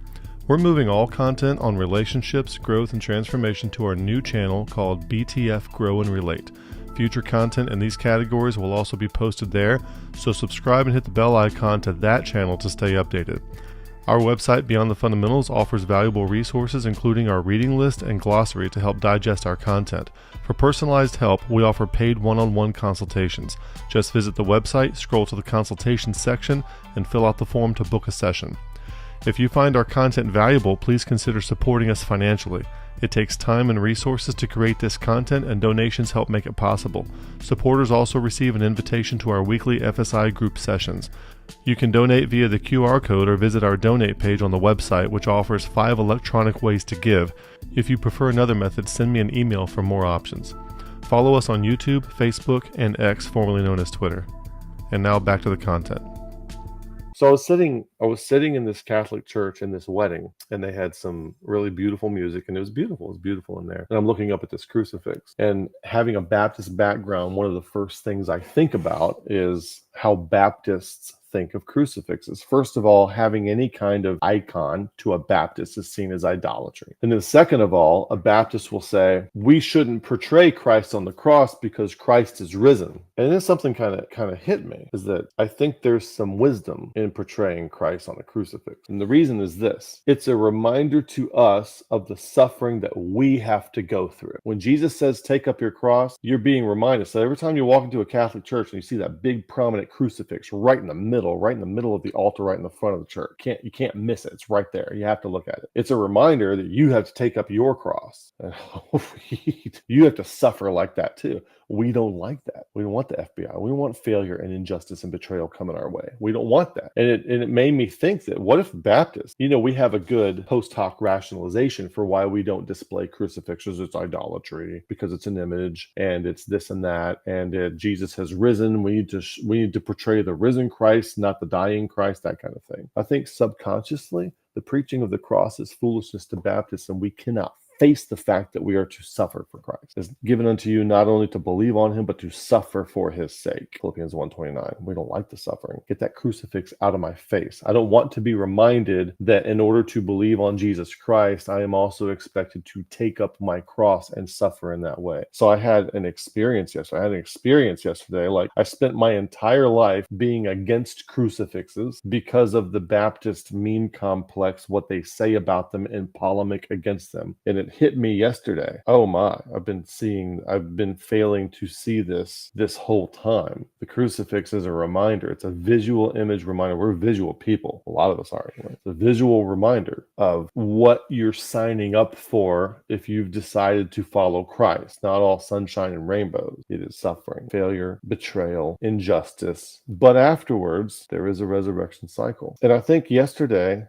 We're moving all content on relationships, growth, and transformation to our new channel called BTF Grow and Relate. Future content in these categories will also be posted there, so subscribe and hit the bell icon to that channel to stay updated. Our website, Beyond the Fundamentals, offers valuable resources including our reading list and glossary to help digest our content. For personalized help, we offer paid one-on-one consultations. Just visit the website, scroll to the consultations section, and fill out the form to book a session. If you find our content valuable, please consider supporting us financially. It takes time and resources to create this content, and donations help make it possible. Supporters also receive an invitation to our weekly FSI group sessions. You can donate via the QR code or visit our donate page on the website, which offers 5 electronic ways to give. If you prefer another method, send me an email for more options. Follow us on YouTube, Facebook, and X, formerly known as Twitter. And now back to the content. So I was sitting in this Catholic church in this wedding, and they had some really beautiful music, and it was beautiful in there. And I'm looking up at this crucifix, and having a Baptist background, one of the first things I think about is how Baptists think of crucifixes. First of all, having any kind of icon to a Baptist is seen as idolatry. And then second of all, a Baptist will say, we shouldn't portray Christ on the cross because Christ is risen. And then something kind of hit me, is that I think there's some wisdom in portraying Christ on a crucifix. And the reason is this: it's a reminder to us of the suffering that we have to go through. When Jesus says, take up your cross, you're being reminded. So every time you walk into a Catholic church and you see that big prominent crucifix right in the middle of the altar, right in the front of the church, you can't miss it. It's right there. You have to look at it. It's a reminder that you have to take up your cross. You have to suffer like that too. We don't like that. We don't want the FBI. We don't want failure and injustice and betrayal coming our way. We don't want that. And it made me think that, what if Baptists, we have a good post hoc rationalization for why we don't display crucifixes. It's idolatry because it's an image and it's this and that, and Jesus has risen. We need to portray the risen Christ, not the dying Christ, that kind of thing. I think subconsciously the preaching of the cross is foolishness to Baptists, and we cannot face the fact that we are to suffer for Christ. It's given unto you not only to believe on him, but to suffer for his sake. Philippians 1:29. We don't like the suffering. Get that crucifix out of my face. I don't want to be reminded that in order to believe on Jesus Christ, I am also expected to take up my cross and suffer in that way. So I had an experience yesterday. Like, I spent my entire life being against crucifixes because of the Baptist meme complex, what they say about them, and polemic against them. And it hit me yesterday. Oh my, I've been failing to see this whole time. The crucifix is a reminder. It's a visual image reminder. We're visual people. A lot of us are. Anyway. It's a visual reminder of what you're signing up for if you've decided to follow Christ. Not all sunshine and rainbows. It is suffering, failure, betrayal, injustice. But afterwards, there is a resurrection cycle. And I think yesterday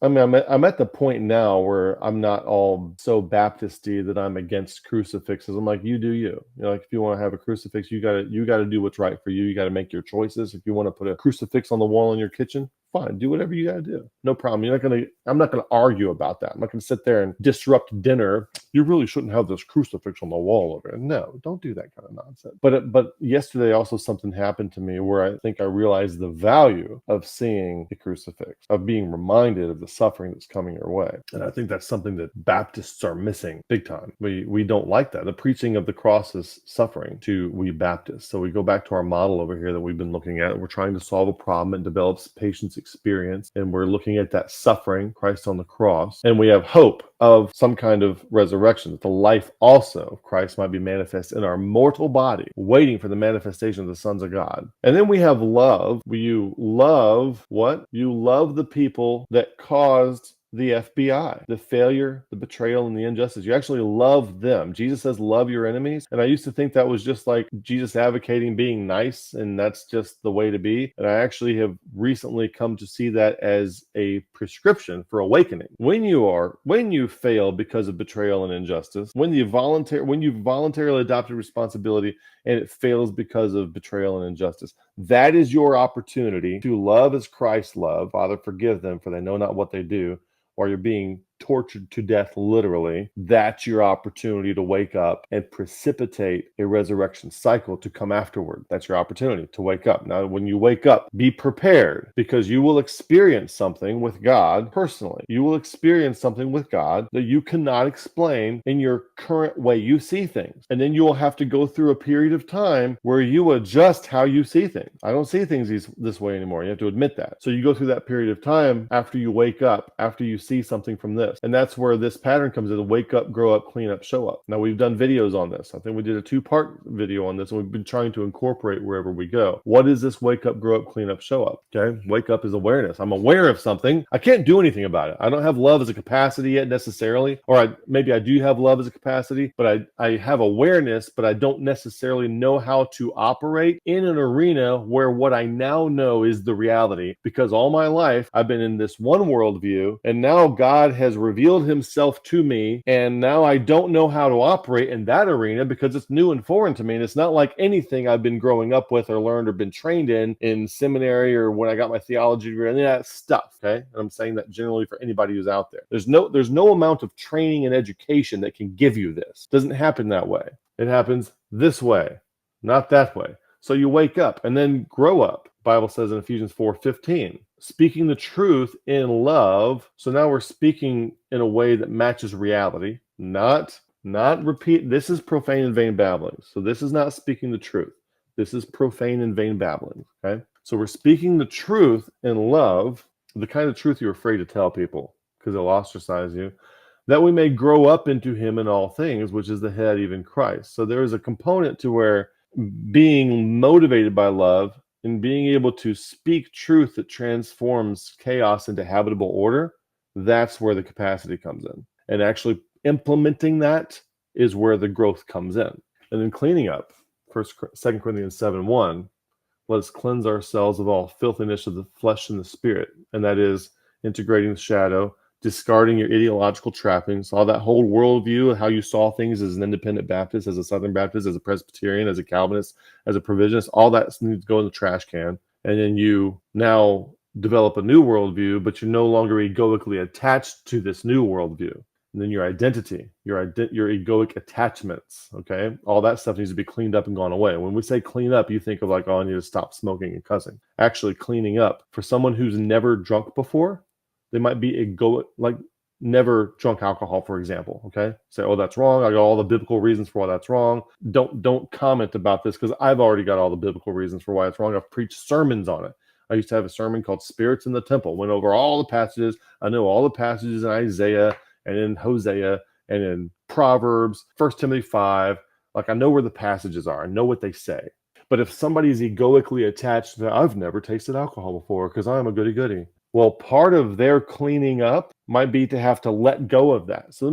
I'm at the point now where I'm not all so Baptisty that I'm against crucifixes. I'm like, you do you. Like, if you want to have a crucifix, you gotta do what's right for you. You gotta make your choices. If you want to put a crucifix on the wall in your kitchen, fine. Do whatever you got to do. No problem. I'm not going to argue about that. I'm not going to sit there and disrupt dinner. You really shouldn't have this crucifix on the wall over it. No, don't do that kind of nonsense. But yesterday also something happened to me where I think I realized the value of seeing the crucifix, of being reminded of the suffering that's coming your way. And I think that's something that Baptists are missing big time. We don't like that. The preaching of the cross is suffering to we Baptists. So we go back to our model over here that we've been looking at. We're trying to solve a problem and develops patience experience. And we're looking at that suffering, Christ on the cross. And we have hope of some kind of resurrection, that the life also of Christ might be manifest in our mortal body, waiting for the manifestation of the sons of God. And then we have love. You love what? You love the people that caused the FBI, the failure, the betrayal, and the injustice. You actually love them. Jesus says, love your enemies. And I used to think that was just like Jesus advocating being nice, and that's just the way to be. And I actually have recently come to see that as a prescription for awakening. When you fail because of betrayal and injustice, when you voluntarily adopted responsibility and it fails because of betrayal and injustice, that is your opportunity to love as Christ loved. Father, forgive them, for they know not what they do. Or you're being tortured to death literally, that's your opportunity to wake up and precipitate a resurrection cycle to come afterward. That's your opportunity to wake up. Now, when you wake up, be prepared, because you will experience something with God personally. You will experience something with God that you cannot explain in your current way you see things. And then you will have to go through a period of time where you adjust how you see things. I don't see things this way anymore. You have to admit that. So you go through that period of time after you wake up, after you see something from this. And that's where this pattern comes in: wake up, grow up, clean up, show up. Now, we've done videos on this. I think we did a 2-part video on this, and we've been trying to incorporate wherever we go. What is this wake up, grow up, clean up, show up? Okay. Wake up is awareness. I'm aware of something. I can't do anything about it. I don't have love as a capacity yet necessarily, or maybe I do have love as a capacity, but I have awareness, but I don't necessarily know how to operate in an arena where what I now know is the reality, because all my life I've been in this one worldview, and now God has revealed himself to me, and now I don't know how to operate in that arena because it's new and foreign to me, and it's not like anything I've been growing up with or learned or been trained in seminary or when I got my theology degree, any of that stuff. Okay, and I'm saying that generally for anybody who's out there. There's no amount of training and education that can give you this. It doesn't happen that way. It happens this way, not that way. So you wake up and then grow up. The Bible says in Ephesians 4:15, speaking the truth in love. So now we're speaking in a way that matches reality, not repeat. This is profane and vain babbling. So this is not speaking the truth. This is profane and vain babbling. Okay. So we're speaking the truth in love, the kind of truth you're afraid to tell people because they'll ostracize you, that we may grow up into him in all things, which is the head, even Christ. So there is a component to where being motivated by love and being able to speak truth that transforms chaos into habitable order, that's where the capacity comes in. And actually implementing that is where the growth comes in. And then cleaning up, 2 Corinthians 7:1, let us cleanse ourselves of all filthiness of the flesh and the spirit. And that is integrating the shadow, discarding your ideological trappings, all that whole worldview, how you saw things as an independent Baptist, as a Southern Baptist, as a Presbyterian, as a Calvinist, as a Provisionist, all that needs to go in the trash can. And then you now develop a new worldview, but you're no longer egoically attached to this new worldview. And then your identity, your egoic attachments, okay? All that stuff needs to be cleaned up and gone away. When we say clean up, you think of like, oh, I need to stop smoking and cussing. Actually, cleaning up, for someone who's never drunk before, they might be egoic, like never drunk alcohol, for example, okay? Say, oh, that's wrong. I got all the biblical reasons for why that's wrong. Don't comment about this because I've already got all the biblical reasons for why it's wrong. I've preached sermons on it. I used to have a sermon called Spirits in the Temple. Went over all the passages. I know all the passages in Isaiah and in Hosea and in Proverbs, 1 Timothy 5. Like I know where the passages are. I know what they say. But if somebody's egoically attached to, I've never tasted alcohol before because I'm a goody-goody. Well, part of their cleaning up might be to have to let go of that. So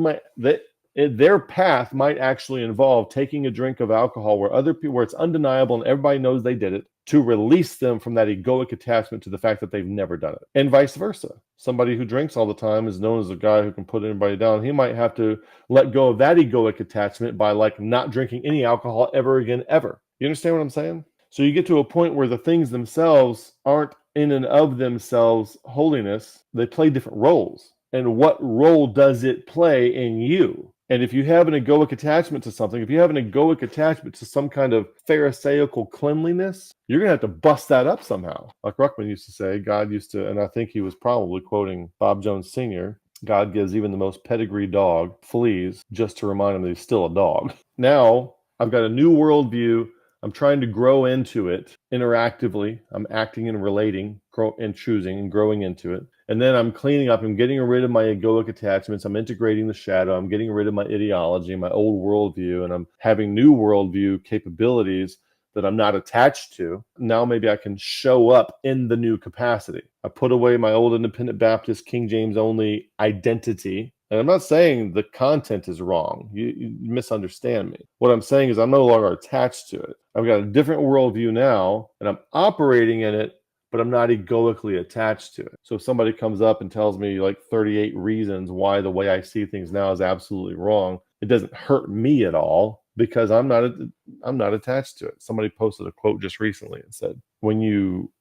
their path might actually involve taking a drink of alcohol where it's undeniable and everybody knows they did it, to release them from that egoic attachment to the fact that they've never done it. And vice versa. Somebody who drinks all the time is known as a guy who can put anybody down. He might have to let go of that egoic attachment by like not drinking any alcohol ever again, ever. You understand what I'm saying? So you get to a point where the things themselves aren't in and of themselves holiness. They play different roles. And what role does it play in you? And if you have an egoic attachment to something, if you have an egoic attachment to some kind of pharisaical cleanliness, you're going to have to bust that up somehow. Like Ruckman used to say, God used to, and I think he was probably quoting Bob Jones Sr., God gives even the most pedigree dog fleas just to remind him that he's still a dog. Now, I've got a new worldview. I'm trying to grow into it interactively. I'm acting and relating and choosing and growing into it. And then I'm cleaning up and getting rid of my egoic attachments. I'm integrating the shadow. I'm getting rid of my ideology, my old worldview, and I'm having new worldview capabilities that I'm not attached to. Now maybe I can show up in the new capacity. I put away my old independent Baptist, King James only identity. And I'm not saying the content is wrong. You misunderstand me. What I'm saying is I'm no longer attached to it. I've got a different worldview now, and I'm operating in it, but I'm not egoically attached to it. So if somebody comes up and tells me like 38 reasons why the way I see things now is absolutely wrong, it doesn't hurt me at all because I'm not attached to it. Somebody posted a quote just recently and said, when you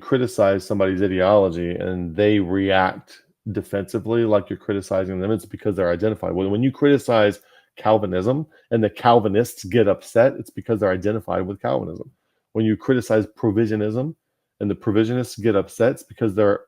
criticize somebody's ideology and they react defensively like you're criticizing them, it's because they're identified. When you criticize Calvinism and the Calvinists get upset, it's because they're identified with Calvinism. When you criticize provisionism and the provisionists get upset, it's because they're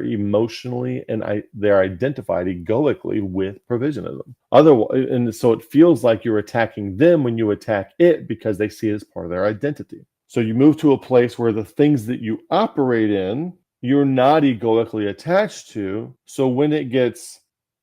emotionally and they're identified egoically with provisionism. Otherwise, and so it feels like you're attacking them when you attack it because they see it as part of their identity. So you move to a place where the things that you operate in, you're not egoically attached to. So when it gets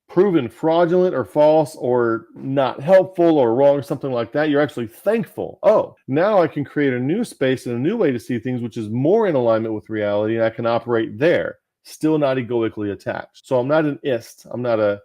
proven fraudulent or false or not helpful or wrong or something like that, you're actually thankful. Oh, now I can create a new space and a new way to see things, which is more in alignment with reality, and I can operate there, still not egoically attached. So I'm not an ist. I'm not a,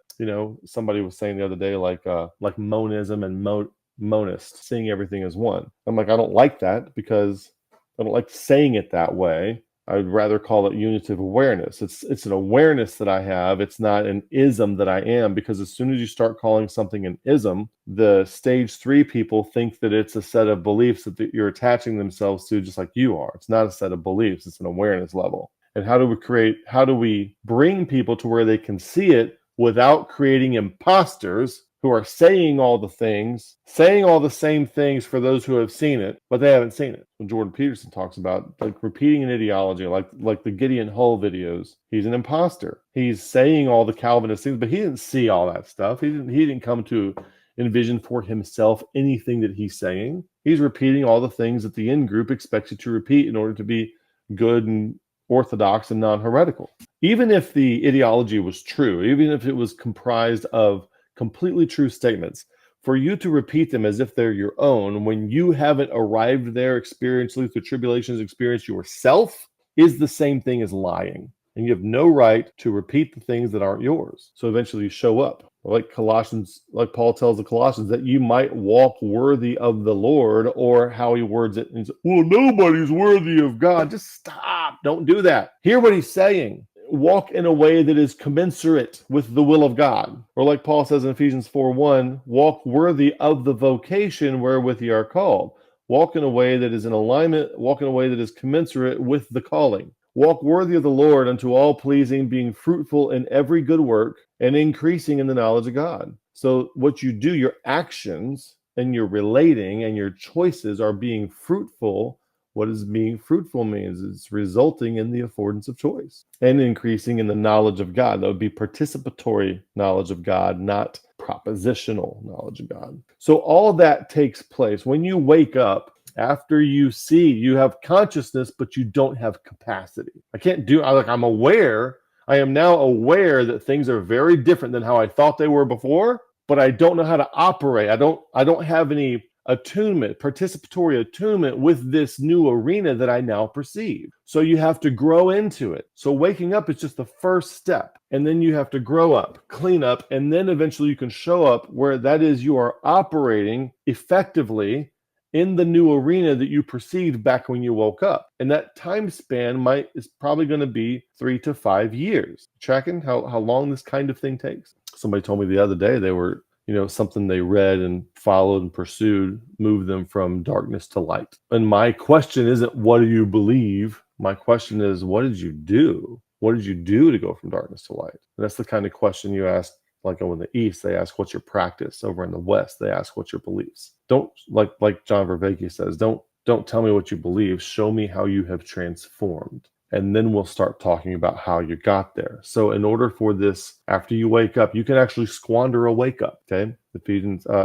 somebody was saying the other day, like monism and monist, seeing everything as one. I'm like, I don't like that because I don't like saying it that way. I would rather call it unitive awareness. It's an awareness that I have. It's not an ism that I am, because as soon as you start calling something an ism, the stage 3 people think that it's a set of beliefs that you're attaching themselves to, just like you are. It's not a set of beliefs. It's an awareness level. And how do we bring people to where they can see it without creating imposters who are saying all the things, saying all the same things for those who have seen it, but they haven't seen it? When Jordan Peterson talks about like repeating an ideology, like the Gideon Hull videos, he's an imposter. He's saying all the Calvinist things, but he didn't see all that stuff. He didn't come to envision for himself anything that he's saying. He's repeating all the things that the in-group expects you to repeat in order to be good and orthodox and non-heretical. Even if the ideology was true, even if it was comprised of completely true statements, for you to repeat them as if they're your own when you haven't arrived there, experienced through tribulations, experienced yourself, is the same thing as lying. And you have no right to repeat the things that aren't yours. So eventually you show up. Like Paul tells the Colossians, that you might walk worthy of the Lord, or how he words it. And he's, well, nobody's worthy of God. Just stop. Don't do that. Hear what he's saying. Walk in a way that is commensurate with the will of God. Or like Paul says in Ephesians 4:1, walk worthy of the vocation wherewith ye are called. Walk in a way that is in alignment, walk in a way that is commensurate with the calling. Walk worthy of the Lord unto all pleasing, being fruitful in every good work, and increasing in the knowledge of God. So what you do, your actions and your relating and your choices are being fruitful. What does being fruitful means? It's resulting in the affordance of choice and increasing in the knowledge of God. That would be participatory knowledge of God, not propositional knowledge of God. So all that takes place when you wake up. After you see, you have consciousness, but you don't have capacity. I'm aware. I am now aware that things are very different than how I thought they were before, but I don't know how to operate. I don't have any attunement, participatory attunement with this new arena that I now perceive. So you have to grow into it. So waking up is just the first step. And then you have to grow up, clean up, and then eventually you can show up where that is you are operating effectively in the new arena that you perceived back when you woke up. And that time span is probably going to be 3 to 5 years. Tracking how long this kind of thing takes? Somebody told me the other day they were, something they read and followed and pursued moved them from darkness to light. And my question isn't, what do you believe? My question is, what did you do? What did you do to go from darkness to light? And that's the kind of question you ask. Like over in the East, they ask, what's your practice? Over in the West, they ask, what's your beliefs? Don't, like John Vervaeke says, don't tell me what you believe. Show me how you have transformed. And then we'll start talking about how you got there. So in order for this, after you wake up, you can actually squander a wake up, okay?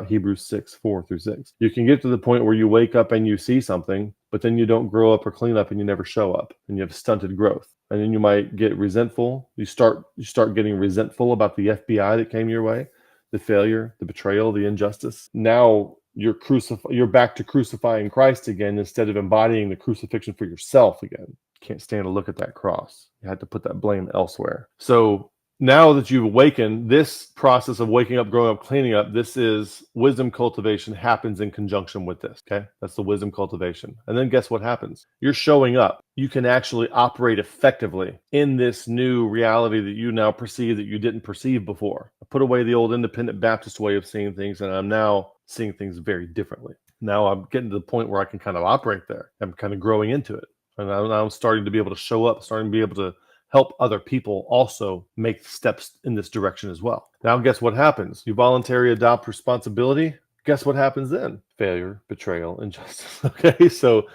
Hebrews 6, 4 through 6. You can get to the point where you wake up and you see something, but then you don't grow up or clean up and you never show up and you have stunted growth. And then you might get resentful. You start getting resentful about the FBI that came your way, the failure, the betrayal, the injustice. Now you're back to crucifying Christ again instead of embodying the crucifixion for yourself again. Can't stand to look at that cross. You had to put that blame elsewhere. So now that you've awakened, this process of waking up, growing up, cleaning up, this is wisdom cultivation happens in conjunction with this, okay? That's the wisdom cultivation. And then guess what happens? You're showing up. You can actually operate effectively in this new reality that you now perceive that you didn't perceive before. I put away the old independent Baptist way of seeing things, and I'm now seeing things very differently. Now I'm getting to the point where I can kind of operate there. I'm kind of growing into it. And I'm starting to be able to show up, starting to be able to help other people also make steps in this direction as well. Now, guess what happens? You voluntarily adopt responsibility. Guess what happens then? Failure, betrayal, injustice. Okay, so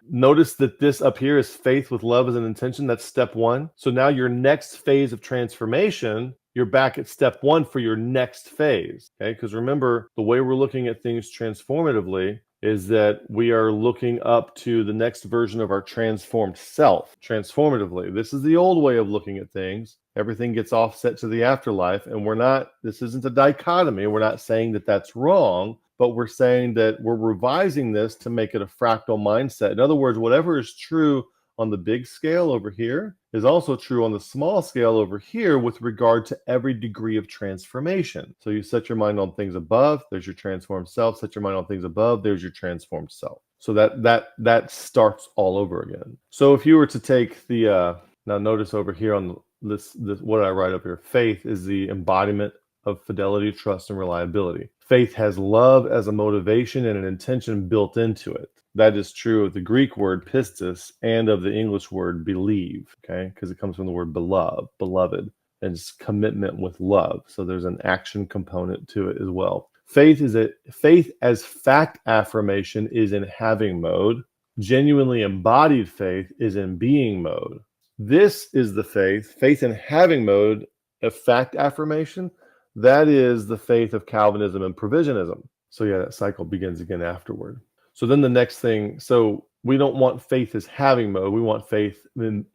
notice that this up here is faith with love as an intention. That's step one. So now your next phase of transformation, you're back at step one for your next phase. Okay, because remember, the way we're looking at things transformatively is that we are looking up to the next version of our transformed self, transformatively. This is the old way of looking at things. Everything gets offset to the afterlife, and this isn't a dichotomy. We're not saying that that's wrong, but we're saying that we're revising this to make it a fractal mindset. In other words, whatever is true on the big scale over here is also true on the small scale over here with regard to every degree of transformation. So you set your mind on things above, there's your transformed self. Set your mind on things above, there's your transformed self. So that starts all over again. So if you were to take the now notice over here on this what I write up here, faith is the embodiment of fidelity, trust, and reliability. Faith has love as a motivation and an intention built into it. That is true of the Greek word pistis and of the English word believe, okay? Because it comes from the word beloved, and it's commitment with love. So there's an action component to it as well. Faith as fact affirmation is in having mode. Genuinely embodied faith is in being mode. This is the faith in having mode of fact affirmation. That is the faith of Calvinism and provisionism. So yeah, that cycle begins again afterward. So then the next thing, so we don't want faith as having mode. We want faith,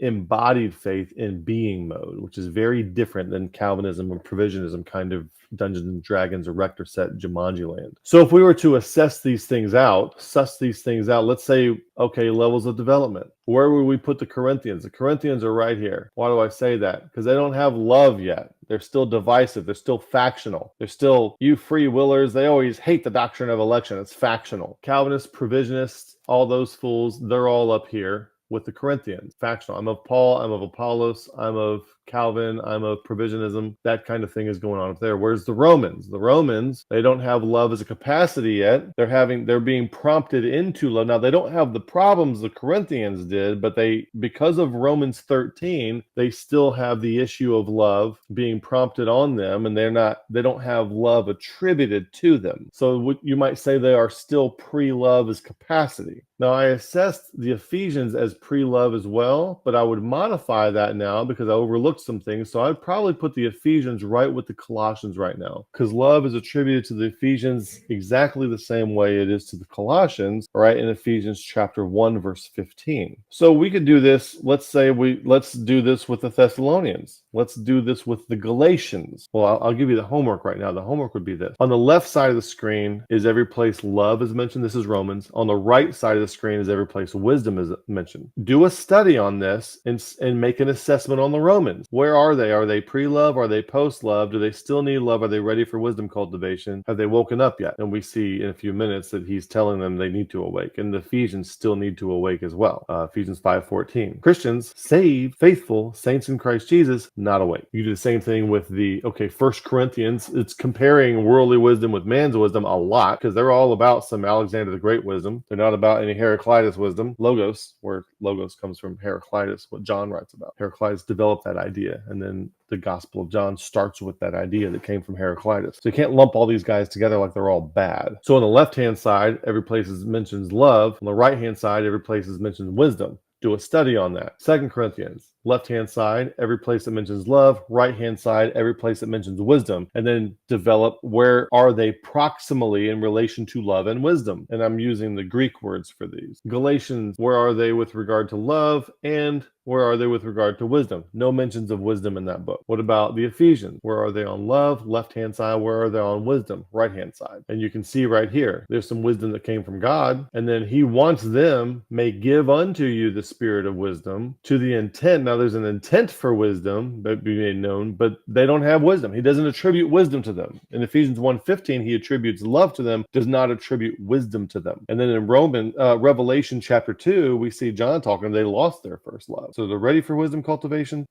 embodied faith in being mode, which is very different than Calvinism and provisionism kind of Dungeons and Dragons or Rector set Jumanji land. So if we were to suss these things out, let's say, okay, levels of development. Where would we put the Corinthians? The Corinthians are right here. Why do I say that? Because they don't have love yet. They're still divisive. They're still factional. They're still, you free willers, they always hate the doctrine of election. It's factional. Calvinists, provisionists, all those fools, they're all up here with the Corinthians. Factional. I'm of Paul, I'm of Apollos, I'm of Calvin, I'm of provisionism. That kind of thing is going on up there. Where's the Romans? The Romans, they don't have love as a capacity yet. They're being prompted into love. Now, they don't have the problems the Corinthians did, but because of Romans 13, they still have the issue of love being prompted on them, and they don't have love attributed to them. So you might say they are still pre-love as capacity. Now, I assessed the Ephesians as pre-love as well, but I would modify that now because I overlooked some things. So I'd probably put the Ephesians right with the Colossians right now, because love is attributed to the Ephesians exactly the same way it is to the Colossians, right, in Ephesians chapter 1, verse 15. So we could do this. Let's do this with the Thessalonians. Let's do this with the Galatians. Well, I'll give you the homework right now. The homework would be this. On the left side of the screen is every place love is mentioned. This is Romans. On the right side of the screen is every place wisdom is mentioned. Do a study on this and make an assessment on the Romans. Where are they? Are they pre-love? Are they post-love? Do they still need love? Are they ready for wisdom cultivation? Have they woken up yet? And we see in a few minutes that he's telling them they need to awake. And the Ephesians still need to awake as well. Ephesians 5:14. Christians, saved, faithful, saints in Christ Jesus, not awake. You do the same thing with the, 1 Corinthians. It's comparing worldly wisdom with man's wisdom a lot because they're all about some Alexander the Great wisdom. They're not about any Heraclitus wisdom. Logos, where logos comes from Heraclitus, what John writes about. Heraclitus developed that idea, and then the Gospel of John starts with that idea that came from Heraclitus. So you can't lump all these guys together like they're all bad. So on the left-hand side, every place mentions love. On the right-hand side, every place mentions wisdom. Do a study on that. 2 Corinthians, left-hand side, every place that mentions love. Right-hand side, every place that mentions wisdom. And then develop where are they proximally in relation to love and wisdom. And I'm using the Greek words for these. Galatians, where are they with regard to love and where are they with regard to wisdom? No mentions of wisdom in that book. What about the Ephesians? Where are they on love? Left-hand side. Where are they on wisdom? Right-hand side. And you can see right here, there's some wisdom that came from God. And then he wants them, may give unto you the spirit of wisdom to the intent. Now there's an intent for wisdom that be made known, but they don't have wisdom. He doesn't attribute wisdom to them. In Ephesians 1:15, he attributes love to them, does not attribute wisdom to them. And then in Revelation chapter 2, we see John talking, they lost their first love. So they're ready for wisdom cultivation,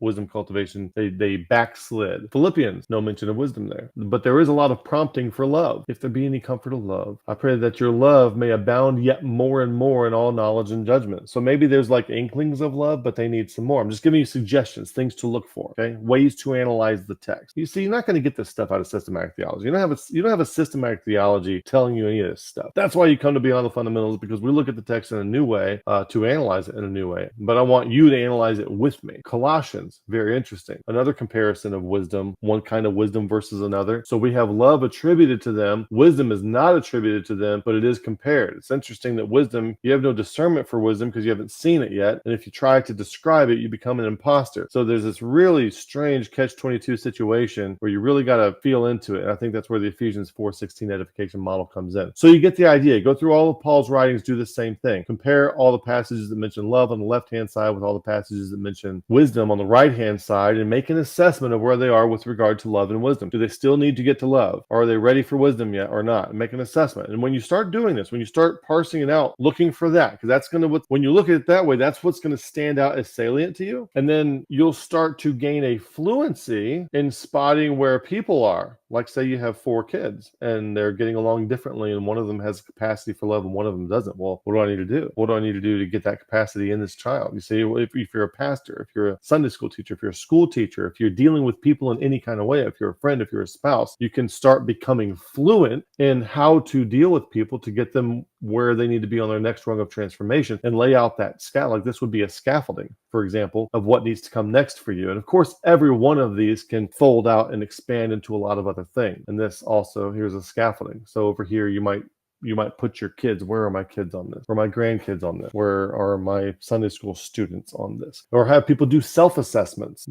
they backslid. Philippians, no mention of wisdom there. But there is a lot of prompting for love. If there be any comfort of love, I pray that your love may abound yet more and more in all knowledge and judgment. So maybe there's like inklings of love, but they need some more. I'm just giving you suggestions, things to look for, okay? Ways to analyze the text. You see, you're not going to get this stuff out of systematic theology. You don't have a systematic theology telling you any of this stuff. That's why you come to Beyond the Fundamentals, because we look at the text in a new way, to analyze it in a new way. But I want you to analyze it with me. Colossians, very interesting. Another comparison of wisdom, one kind of wisdom versus another. So we have love attributed to them. Wisdom is not attributed to them, but it is compared. It's interesting that wisdom, you have no discernment for wisdom because you haven't seen it yet. And if you try to describe it, you become an imposter. So there's this really strange catch-22 situation where you really got to feel into it. And I think that's where the Ephesians 4:16 edification model comes in. So you get the idea. Go through all of Paul's writings, do the same thing. Compare all the passages that mention love on the left-hand side with all the passages that mention wisdom on the right-hand side, and make an assessment of where they are with regard to love and wisdom. Do they still need to get to love? Or are they ready for wisdom yet or not? And make an assessment. And when you start doing this, when you start parsing it out, looking for that, because that's going to, when you look at it that way, that's what's going to stand out as salient to you. And then you'll start to gain a fluency in spotting where people are. Like say you have 4 kids and they're getting along differently and one of them has capacity for love and one of them doesn't. Well, what do I need to do? What do I need to do to get that capacity in this child? You see, if you're a pastor, if you're a Sunday school teacher, if you're a school teacher, if you're dealing with people in any kind of way, if you're a friend, if you're a spouse, you can start becoming fluent in how to deal with people to get them where they need to be on their next rung of transformation and lay out that like this would be a scaffolding, for example, of what needs to come next for you. And of course, every one of these can fold out and expand into a lot of other things. And this also, here's a scaffolding. So over here, you might put your kids, where are my kids on this? Or my grandkids on this? Where are my Sunday school students on this? Or have people do self-assessments,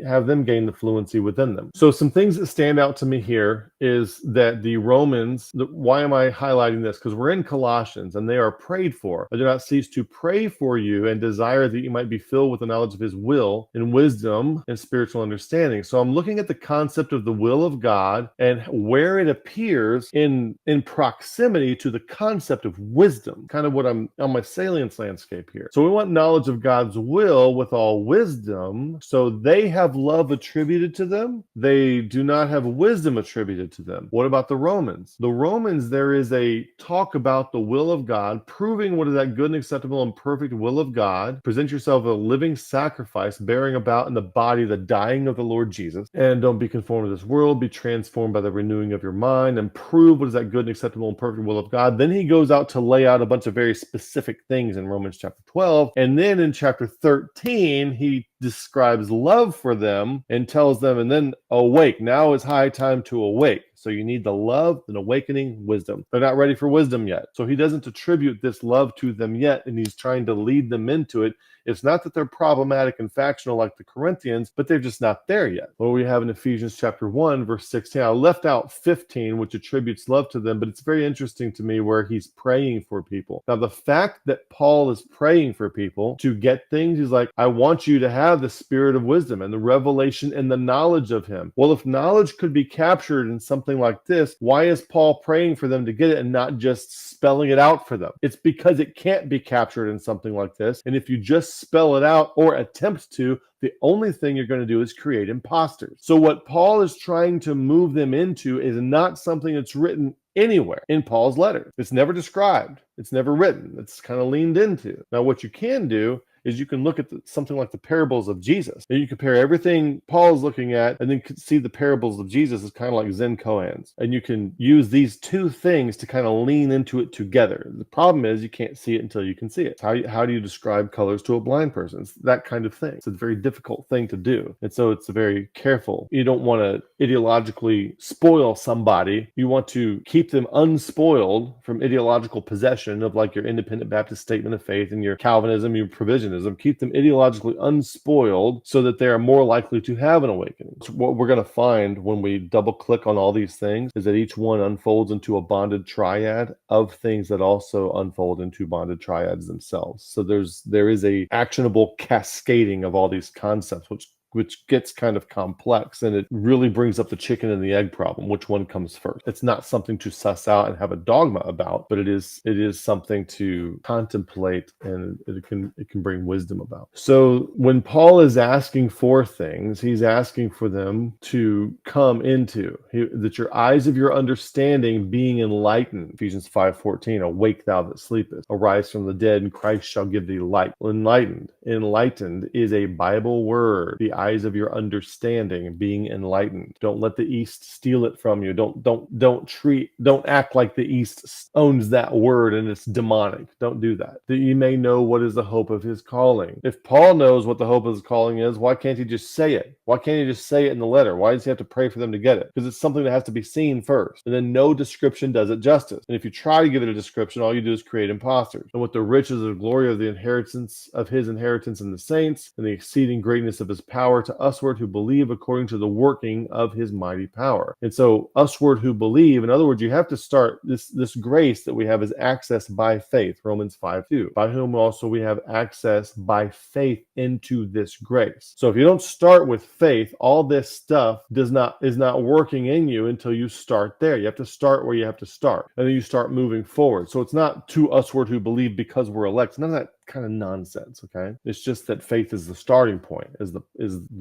have them gain the fluency within them. So some things that stand out to me here is that the Romans, why am I highlighting this? Because we're in Colossians and they are prayed for. I do not cease to pray for you and desire that you might be filled with the knowledge of his will and wisdom and spiritual understanding. So I'm looking at the concept of the will of God and where it appears in proximity to the concept of wisdom, kind of what I'm on my salience landscape here. So we want knowledge of God's will with all wisdom. So they have love attributed to them. They do not have wisdom attributed to them. What about the Romans? The Romans, there is a talk about the will of God, proving what is that good and acceptable and perfect will of God. Present yourself a living sacrifice, bearing about in the body the dying of the Lord Jesus. And don't be conformed to this world, be transformed by the renewing of your mind, and prove what is that good and acceptable and perfect will of God. Then he goes out to lay out a bunch of very specific things in Romans chapter 12. And then in chapter 13, he describes love for them and tells them, and then awake. Now is high time to awake. So you need the love, an awakening, wisdom. They're not ready for wisdom yet. So he doesn't attribute this love to them yet, and he's trying to lead them into it. It's not that they're problematic and factional like the Corinthians, but they're just not there yet. What we have in Ephesians chapter 1, verse 16, I left out 15, which attributes love to them, but it's very interesting to me where he's praying for people. Now, the fact that Paul is praying for people to get things, he's like, I want you to have the spirit of wisdom and the revelation and the knowledge of him. Well, if knowledge could be captured in something like this, why is Paul praying for them to get it and not just spelling it out for them? It's because it can't be captured in something like this. And if you just spell it out or attempt to, the only thing you're going to do is create imposters. So what Paul is trying to move them into is not something that's written anywhere in Paul's letter. It's never described. It's never written. It's kind of leaned into. Now, what you can do is you can look at something like the parables of Jesus. And you compare everything Paul's looking at and then see the parables of Jesus as kind of like Zen koans. And you can use these two things to kind of lean into it together. The problem is you can't see it until you can see it. How do you describe colors to a blind person? It's that kind of thing. It's a very difficult thing to do. And so it's very careful. You don't want to ideologically spoil somebody. You want to keep them unspoiled from ideological possession of like your independent Baptist statement of faith and your Calvinism, your provisionism. Keep them ideologically unspoiled so that they are more likely to have an awakening. So what we're going to find when we double click on all these things is that each one unfolds into a bonded triad of things that also unfold into bonded triads themselves. So there is a actionable cascading of all these concepts, which gets kind of complex, and it really brings up the chicken and the egg problem. Which one comes first? It's not something to suss out and have a dogma about, but it is something to contemplate, and it can bring wisdom about. So when Paul is asking for things, he's asking for them to come into that your eyes of your understanding being enlightened. Ephesians 5:14, awake thou that sleepest, arise from the dead, and Christ shall give thee light. Enlightened is a Bible word. The eyes of your understanding being enlightened. Don't let the East steal it from you. Don't act like the East owns that word and it's demonic. Don't do that. That you may know what is the hope of his calling. If Paul knows what the hope of his calling is, why can't he just say it? Why can't he just say it in the letter? Why does he have to pray for them to get it? Because it's something that has to be seen first. And then no description does it justice. And if you try to give it a description, all you do is create imposters. And with the riches of the glory of the inheritance of his inheritance in the saints and the exceeding greatness of his power to usward who believe according to the working of his mighty power. And so usward who believe, in other words, you have to start this grace that we have is access by faith, Romans 5:2, by whom also we have access by faith into this grace. So if you don't start with faith, all this stuff is not working in you until you start there. You have to start where you have to start, and then you start moving forward. So it's not to usward who believe because we're elect. None of that kind of nonsense. Okay, it's just that faith is the starting point, is the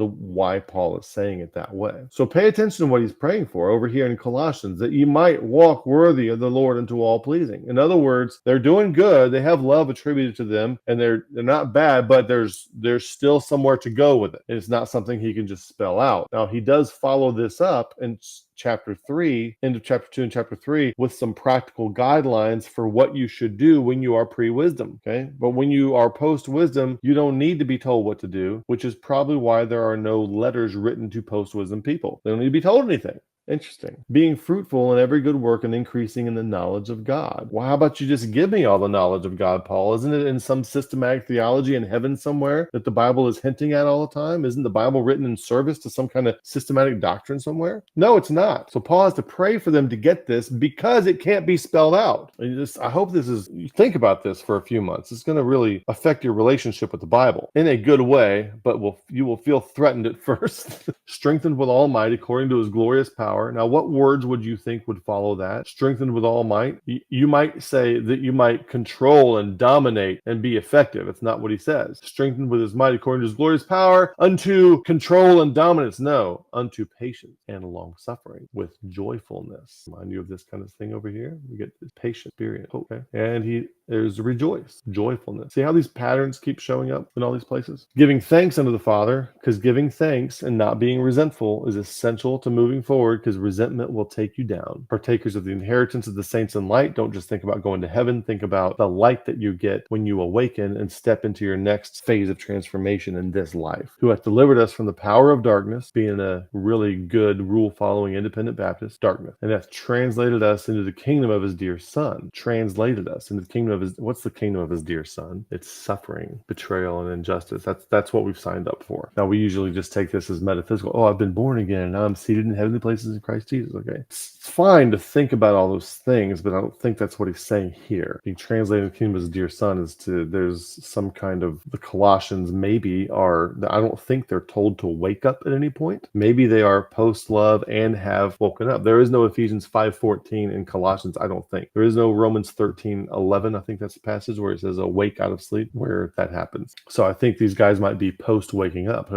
why Paul is saying it that way. So pay attention to what he's praying for over here in Colossians, that you might walk worthy of the Lord unto all pleasing. In other words, they're doing good, they have love attributed to them, and they're not bad, but there's still somewhere to go with it. And it's not something he can just spell out. Now he does follow this up in chapter 3, end of chapter 2 and chapter 3, with some practical guidelines for what you should do when you are pre-wisdom. Okay, but when you are post-wisdom, you don't need to be told what to do, which is probably why there are no letters written to post-wisdom people. They don't need to be told anything. Interesting. Being fruitful in every good work and increasing in the knowledge of God. Well, how about you just give me all the knowledge of God, Paul? Isn't it in some systematic theology in heaven somewhere that the Bible is hinting at all the time? Isn't the Bible written in service to some kind of systematic doctrine somewhere? No, it's not. So Paul has to pray for them to get this because it can't be spelled out. I hope you think about this for a few months. It's going to really affect your relationship with the Bible in a good way, but you will feel threatened at first. Strengthened with all might according to his glorious power. Now, what words would you think would follow that? Strengthened with all might. You might say that you might control and dominate and be effective. It's not what he says. Strengthened with his might according to his glorious power unto control and dominance. No, unto patience and long suffering with joyfulness. Remind you of this kind of thing over here. We get this patient spirit. Okay. And there's rejoice, joyfulness. See how these patterns keep showing up in all these places? Giving thanks unto the Father, because giving thanks and not being resentful is essential to moving forward, because resentment will take you down. Partakers of the inheritance of the saints in light. Don't just think about going to heaven. Think about the light that you get when you awaken and step into your next phase of transformation in this life. Who hath delivered us from the power of darkness, being a really good rule-following independent Baptist, darkness, and hath translated us into the kingdom of his dear Son. Translated us into the kingdom of his, what's the kingdom of his dear Son? It's suffering, betrayal, and injustice. That's what we've signed up for. Now, we usually just take this as metaphysical. Oh, I've been born again, and now I'm seated in heavenly places in Christ Jesus. Okay. It's fine to think about all those things, but I don't think that's what he's saying here. Being translated into the kingdom of his dear Son is there's some kind of, the Colossians maybe are, I don't think they're told to wake up at any point. Maybe they are post-love and have woken up. There is no Ephesians 5:14 in Colossians, I don't think. There is no Romans 13:11. I think that's the passage where it says awake out of sleep, where that happens. So I think these guys might be post-waking up,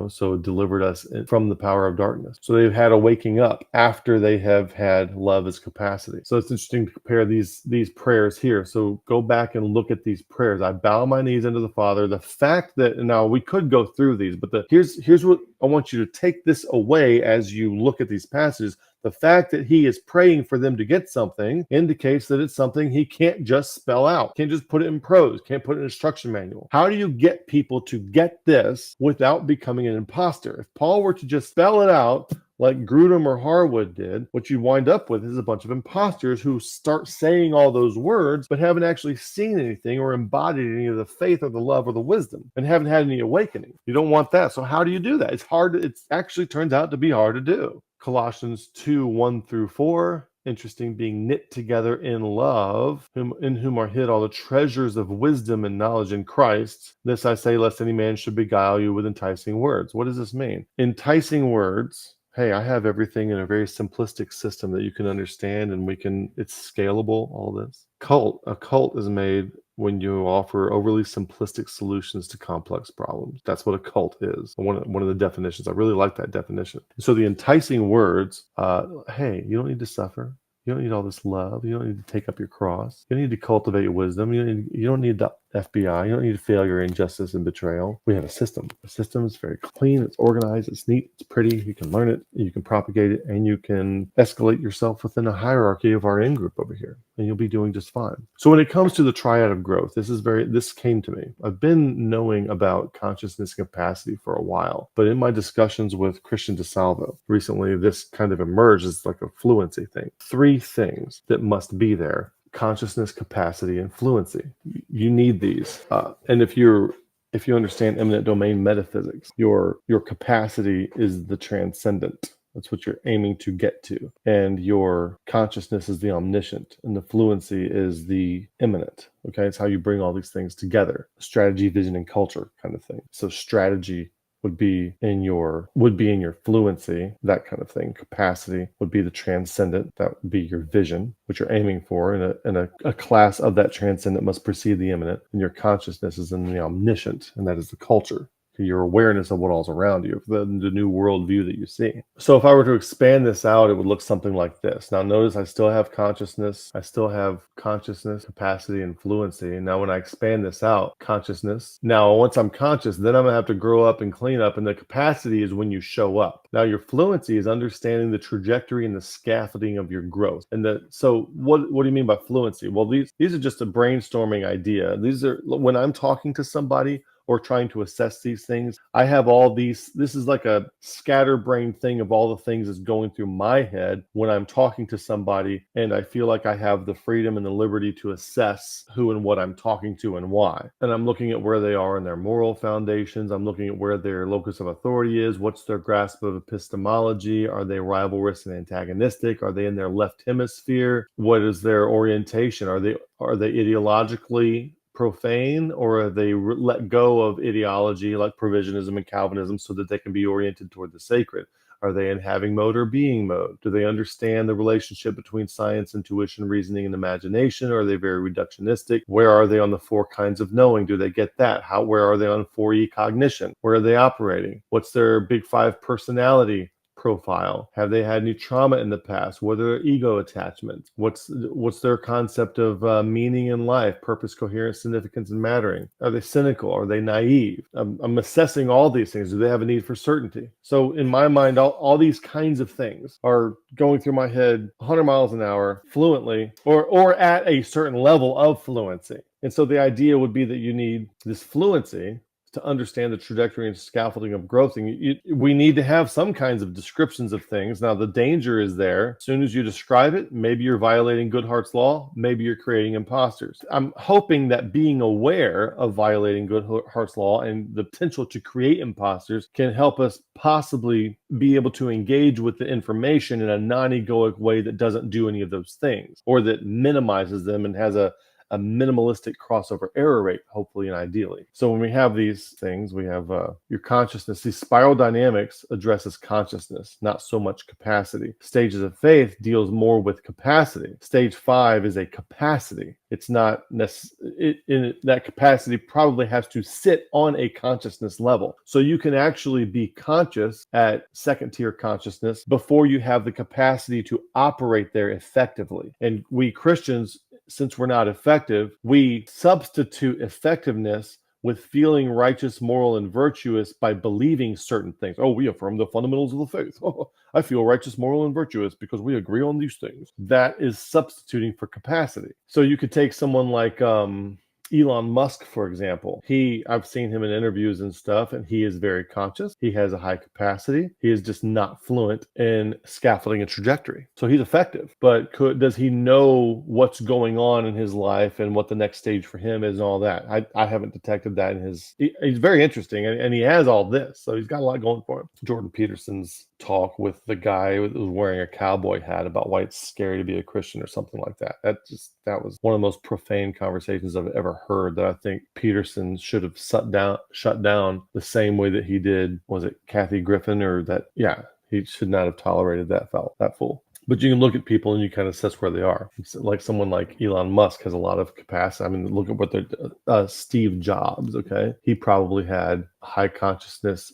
so delivered us from the power of darkness. So they've had a waking up after they have had love as capacity. So it's interesting to compare these prayers here. So go back and look at these prayers. I bow my knees unto the Father. The fact that, now we could go through these, but here's what I want you to take this away as you look at these passages. The fact that he is praying for them to get something indicates that it's something he can't just spell out. Can't just put it in prose. Can't put it in an instruction manual. How do you get people to get this without becoming an imposter? If Paul were to just spell it out like Grudem or Harwood did, what you wind up with is a bunch of imposters who start saying all those words but haven't actually seen anything or embodied any of the faith or the love or the wisdom and haven't had any awakening. You don't want that. So how do you do that? It's hard. It actually turns out to be hard to do. Colossians 2:1-4. Interesting, being knit together in love, in whom are hid all the treasures of wisdom and knowledge in Christ. This I say, lest any man should beguile you with enticing words. What does this mean? Enticing words. Hey, I have everything in a very simplistic system that you can understand, and it's scalable, all this. A cult is made when you offer overly simplistic solutions to complex problems. That's what a cult is. One of the definitions. I really like that definition. So the enticing words, hey, you don't need to suffer. You don't need all this love. You don't need to take up your cross. You don't need to cultivate wisdom. You don't need the FBI. You don't need failure, injustice, and betrayal. We have a system. The system is very clean. It's organized. It's neat. It's pretty. You can learn it. You can propagate it, and you can escalate yourself within a hierarchy of our in-group over here, and you'll be doing just fine. So when it comes to the triad of growth, this came to me. I've been knowing about consciousness capacity for a while, but in my discussions with Christian DeSalvo recently, this kind of emerged as like a fluency thing. 3 things that must be there: consciousness, capacity, and fluency. You need these. And if you understand eminent domain metaphysics, your capacity is the transcendent. That's what you're aiming to get to. And your consciousness is the omniscient, and the fluency is the immanent. Okay, it's how you bring all these things together. Strategy, vision, and culture kind of thing. So strategy would be in your fluency, that kind of thing. Capacity would be the transcendent, that would be your vision, which you're aiming for, and a class of that transcendent must precede the immanent. And your consciousness is in the omniscient, and that is the culture. Your awareness of what all's around you, the new worldview that you see. So if I were to expand this out, it would look something like this. Now notice I still have consciousness, capacity, and fluency. Now when I expand this out, consciousness. Now once I'm conscious, then I'm gonna have to grow up and clean up, and the capacity is when you show up. Now your fluency is understanding the trajectory and the scaffolding of your growth. So what do you mean by fluency? Well, these are just a brainstorming idea. These are, when I'm talking to somebody or trying to assess these things, I have all these, this is like a scatterbrained thing of all the things that's going through my head when I'm talking to somebody, and I feel like I have the freedom and the liberty to assess who and what I'm talking to and why. And I'm looking at where they are in their moral foundations. I'm looking at where their locus of authority is. What's their grasp of epistemology? Are they rivalrous and antagonistic? Are they in their left hemisphere? What is their orientation? Are they ideologically profane, or have they let go of ideology like provisionism and Calvinism so that they can be oriented toward the sacred? Are they in having mode or being mode? Do they understand the relationship between science, intuition, reasoning, and imagination? Or are they very reductionistic? Where are they on the 4 kinds of knowing? Do they get that? Where are they on 4E cognition? Where are they operating? What's their big 5 personality profile? Have they had any trauma in the past? What are their ego attachments? What's their concept of meaning in life, purpose, coherence, significance, and mattering? Are they cynical? Are they naive? I'm assessing all these things. Do they have a need for certainty? So in my mind, all these kinds of things are going through my head 100 miles an hour fluently, or at a certain level of fluency. And so the idea would be that you need this fluency to understand the trajectory and scaffolding of growth. And we need to have some kinds of descriptions of things. Now, the danger is there. As soon as you describe it, maybe you're violating Goodhart's law. Maybe you're creating imposters. I'm hoping that being aware of violating Goodhart's law and the potential to create imposters can help us possibly be able to engage with the information in a non-egoic way that doesn't do any of those things, or that minimizes them and has a minimalistic crossover error rate, hopefully and ideally. So when we have these things, we have your consciousness. The spiral dynamics addresses consciousness, not so much capacity. Stages of faith deals more with capacity. Stage 5 is a capacity. It's not that capacity probably has to sit on a consciousness level. So you can actually be conscious at second tier consciousness before you have the capacity to operate there effectively. And we Christians, since we're not effective, we substitute effectiveness with feeling righteous, moral, and virtuous by believing certain things. Oh, we affirm the fundamentals of the faith. Oh, I feel righteous, moral, and virtuous because we agree on these things. That is substituting for capacity. So you could take someone like Elon Musk, for example. I've seen him in interviews and stuff, and he is very conscious. He has a high capacity. He is just not fluent in scaffolding a trajectory. So he's effective, but does he know what's going on in his life and what the next stage for him is and all that? I haven't detected that in he's very interesting, and he has all this, so he's got a lot going for him. Jordan Peterson's talk with the guy who was wearing a cowboy hat about why it's scary to be a Christian or something like that. That was one of the most profane conversations I've ever heard, that I think Peterson should have shut down the same way that he did, was it Kathy Griffin, or that? Yeah, he should not have tolerated that fool. But you can look at people and you kind of assess where they are. It's like someone like Elon Musk has a lot of capacity. I mean, look at what Steve Jobs, okay? He probably had high consciousness,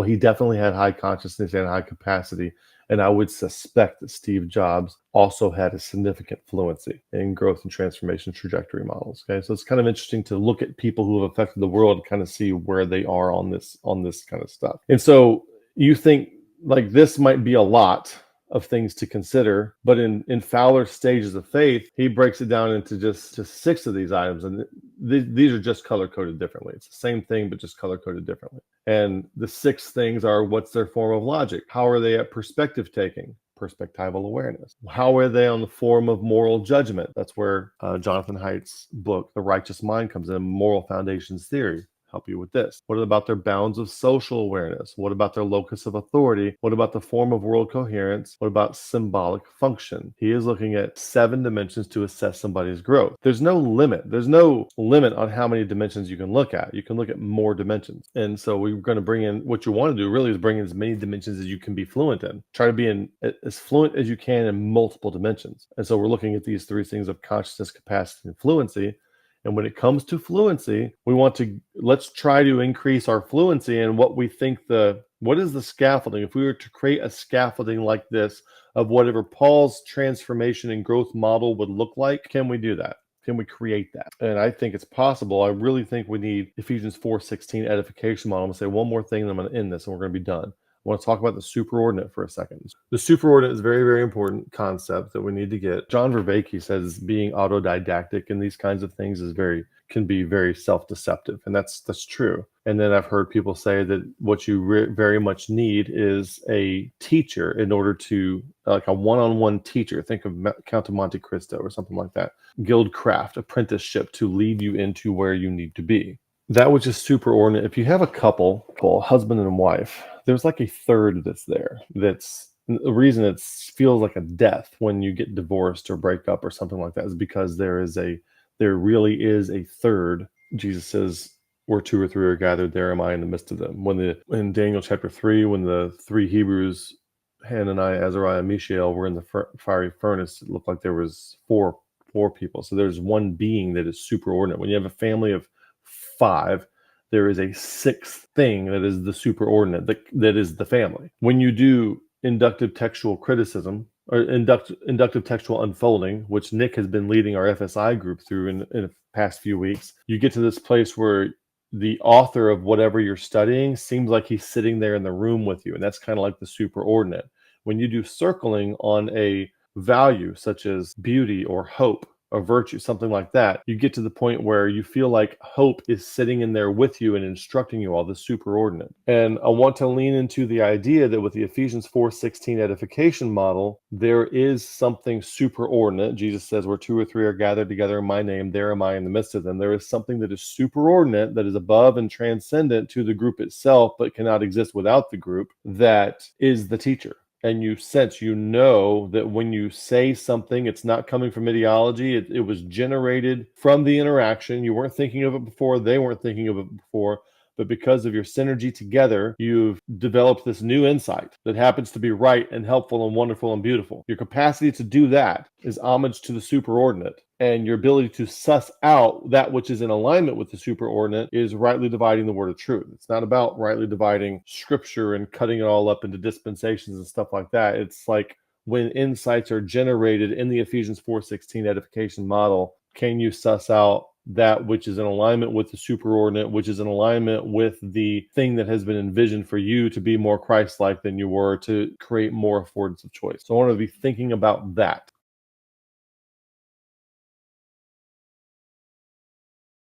he definitely had high consciousness and high capacity. And I would suspect that Steve Jobs also had a significant fluency in growth and transformation trajectory models. Okay, so it's kind of interesting to look at people who have affected the world and kind of see where they are on this kind of stuff. And so you think like this might be a lot of things to consider, but in Fowler's Stages of Faith, he breaks it down into just 6 of these items, and these are just color coded differently. It's the same thing, but just color coded differently. And the 6 things are: what's their form of logic? How are they at perspective taking? Perspectival awareness. How are they on the form of moral judgment? That's where Jonathan Haidt's book, The Righteous Mind, comes in. Moral foundations theory. Help you with this. What about their bounds of social awareness? What about their locus of authority? What about the form of world coherence? What about symbolic function? He is looking at 7 dimensions to assess somebody's growth. There's no limit. There's no limit on how many dimensions you can look at. You can look at more dimensions. And so we're going to bring in, what you want to do really is bring in as many dimensions as you can be fluent in. Try to be as fluent as you can in multiple dimensions. And so we're looking at these 3 things of consciousness, capacity, and fluency. And when it comes to fluency, let's try to increase our fluency in what we think what is the scaffolding? If we were to create a scaffolding like this of whatever Paul's transformation and growth model would look like, can we do that? Can we create that? And I think it's possible. I really think we need Ephesians 4:16 edification model. I'm going to say one more thing, and I'm going to end this, and we're going to be done. I want to talk about the superordinate for a second. The superordinate is a very, very important concept that we need to get. John Vervaeke says being autodidactic in these kinds of things can be very self-deceptive, and that's true. And then I've heard people say that what you very much need is a teacher in order to, like a one-on-one teacher. Think of Count of Monte Cristo or something like that. Guildcraft, apprenticeship to lead you into where you need to be. That which is superordinate. If you have a couple, husband and wife, there's like a third that's there. That's the reason it feels like a death when you get divorced or break up or something like that, is because there really is a third. Jesus says, where 2 or 3 are gathered, there am I in the midst of them. In Daniel chapter 3, when the 3 Hebrews, Hananiah, Azariah, and Mishael, were in the fiery furnace, it looked like there was four people. So there's one being that is superordinate. When you have a family of 5, there is a 6th thing that is the superordinate, that is the family. When you do inductive textual criticism, or inductive textual unfolding, which Nick has been leading our FSI group through in the past few weeks, you get to this place where the author of whatever you're studying seems like he's sitting there in the room with you. And that's kind of like the superordinate. When you do circling on a value such as beauty or hope or virtue, something like that, you get to the point where you feel like hope is sitting in there with you and instructing you all, the superordinate. And I want to lean into the idea that with the Ephesians 4:16 edification model, there is something superordinate. Jesus says, where two or three are gathered together in my name, there am I in the midst of them. There is something that is superordinate, that is above and transcendent to the group itself, but cannot exist without the group, that is the teacher. And you sense, you know, that when you say something, it's not coming from ideology. It was generated from the interaction. You weren't thinking of it before. They weren't thinking of it before. But because of your synergy together, you've developed this new insight that happens to be right and helpful and wonderful and beautiful. Your capacity to do that is homage to the superordinate. And your ability to suss out that which is in alignment with the superordinate is rightly dividing the word of truth. It's not about rightly dividing scripture and cutting it all up into dispensations and stuff like that. It's like when insights are generated in the Ephesians 4:16 edification model, can you suss out that which is in alignment with the superordinate, which is in alignment with the thing that has been envisioned for you to be more Christ-like than you were, to create more affordance of choice. So I want to be thinking about that.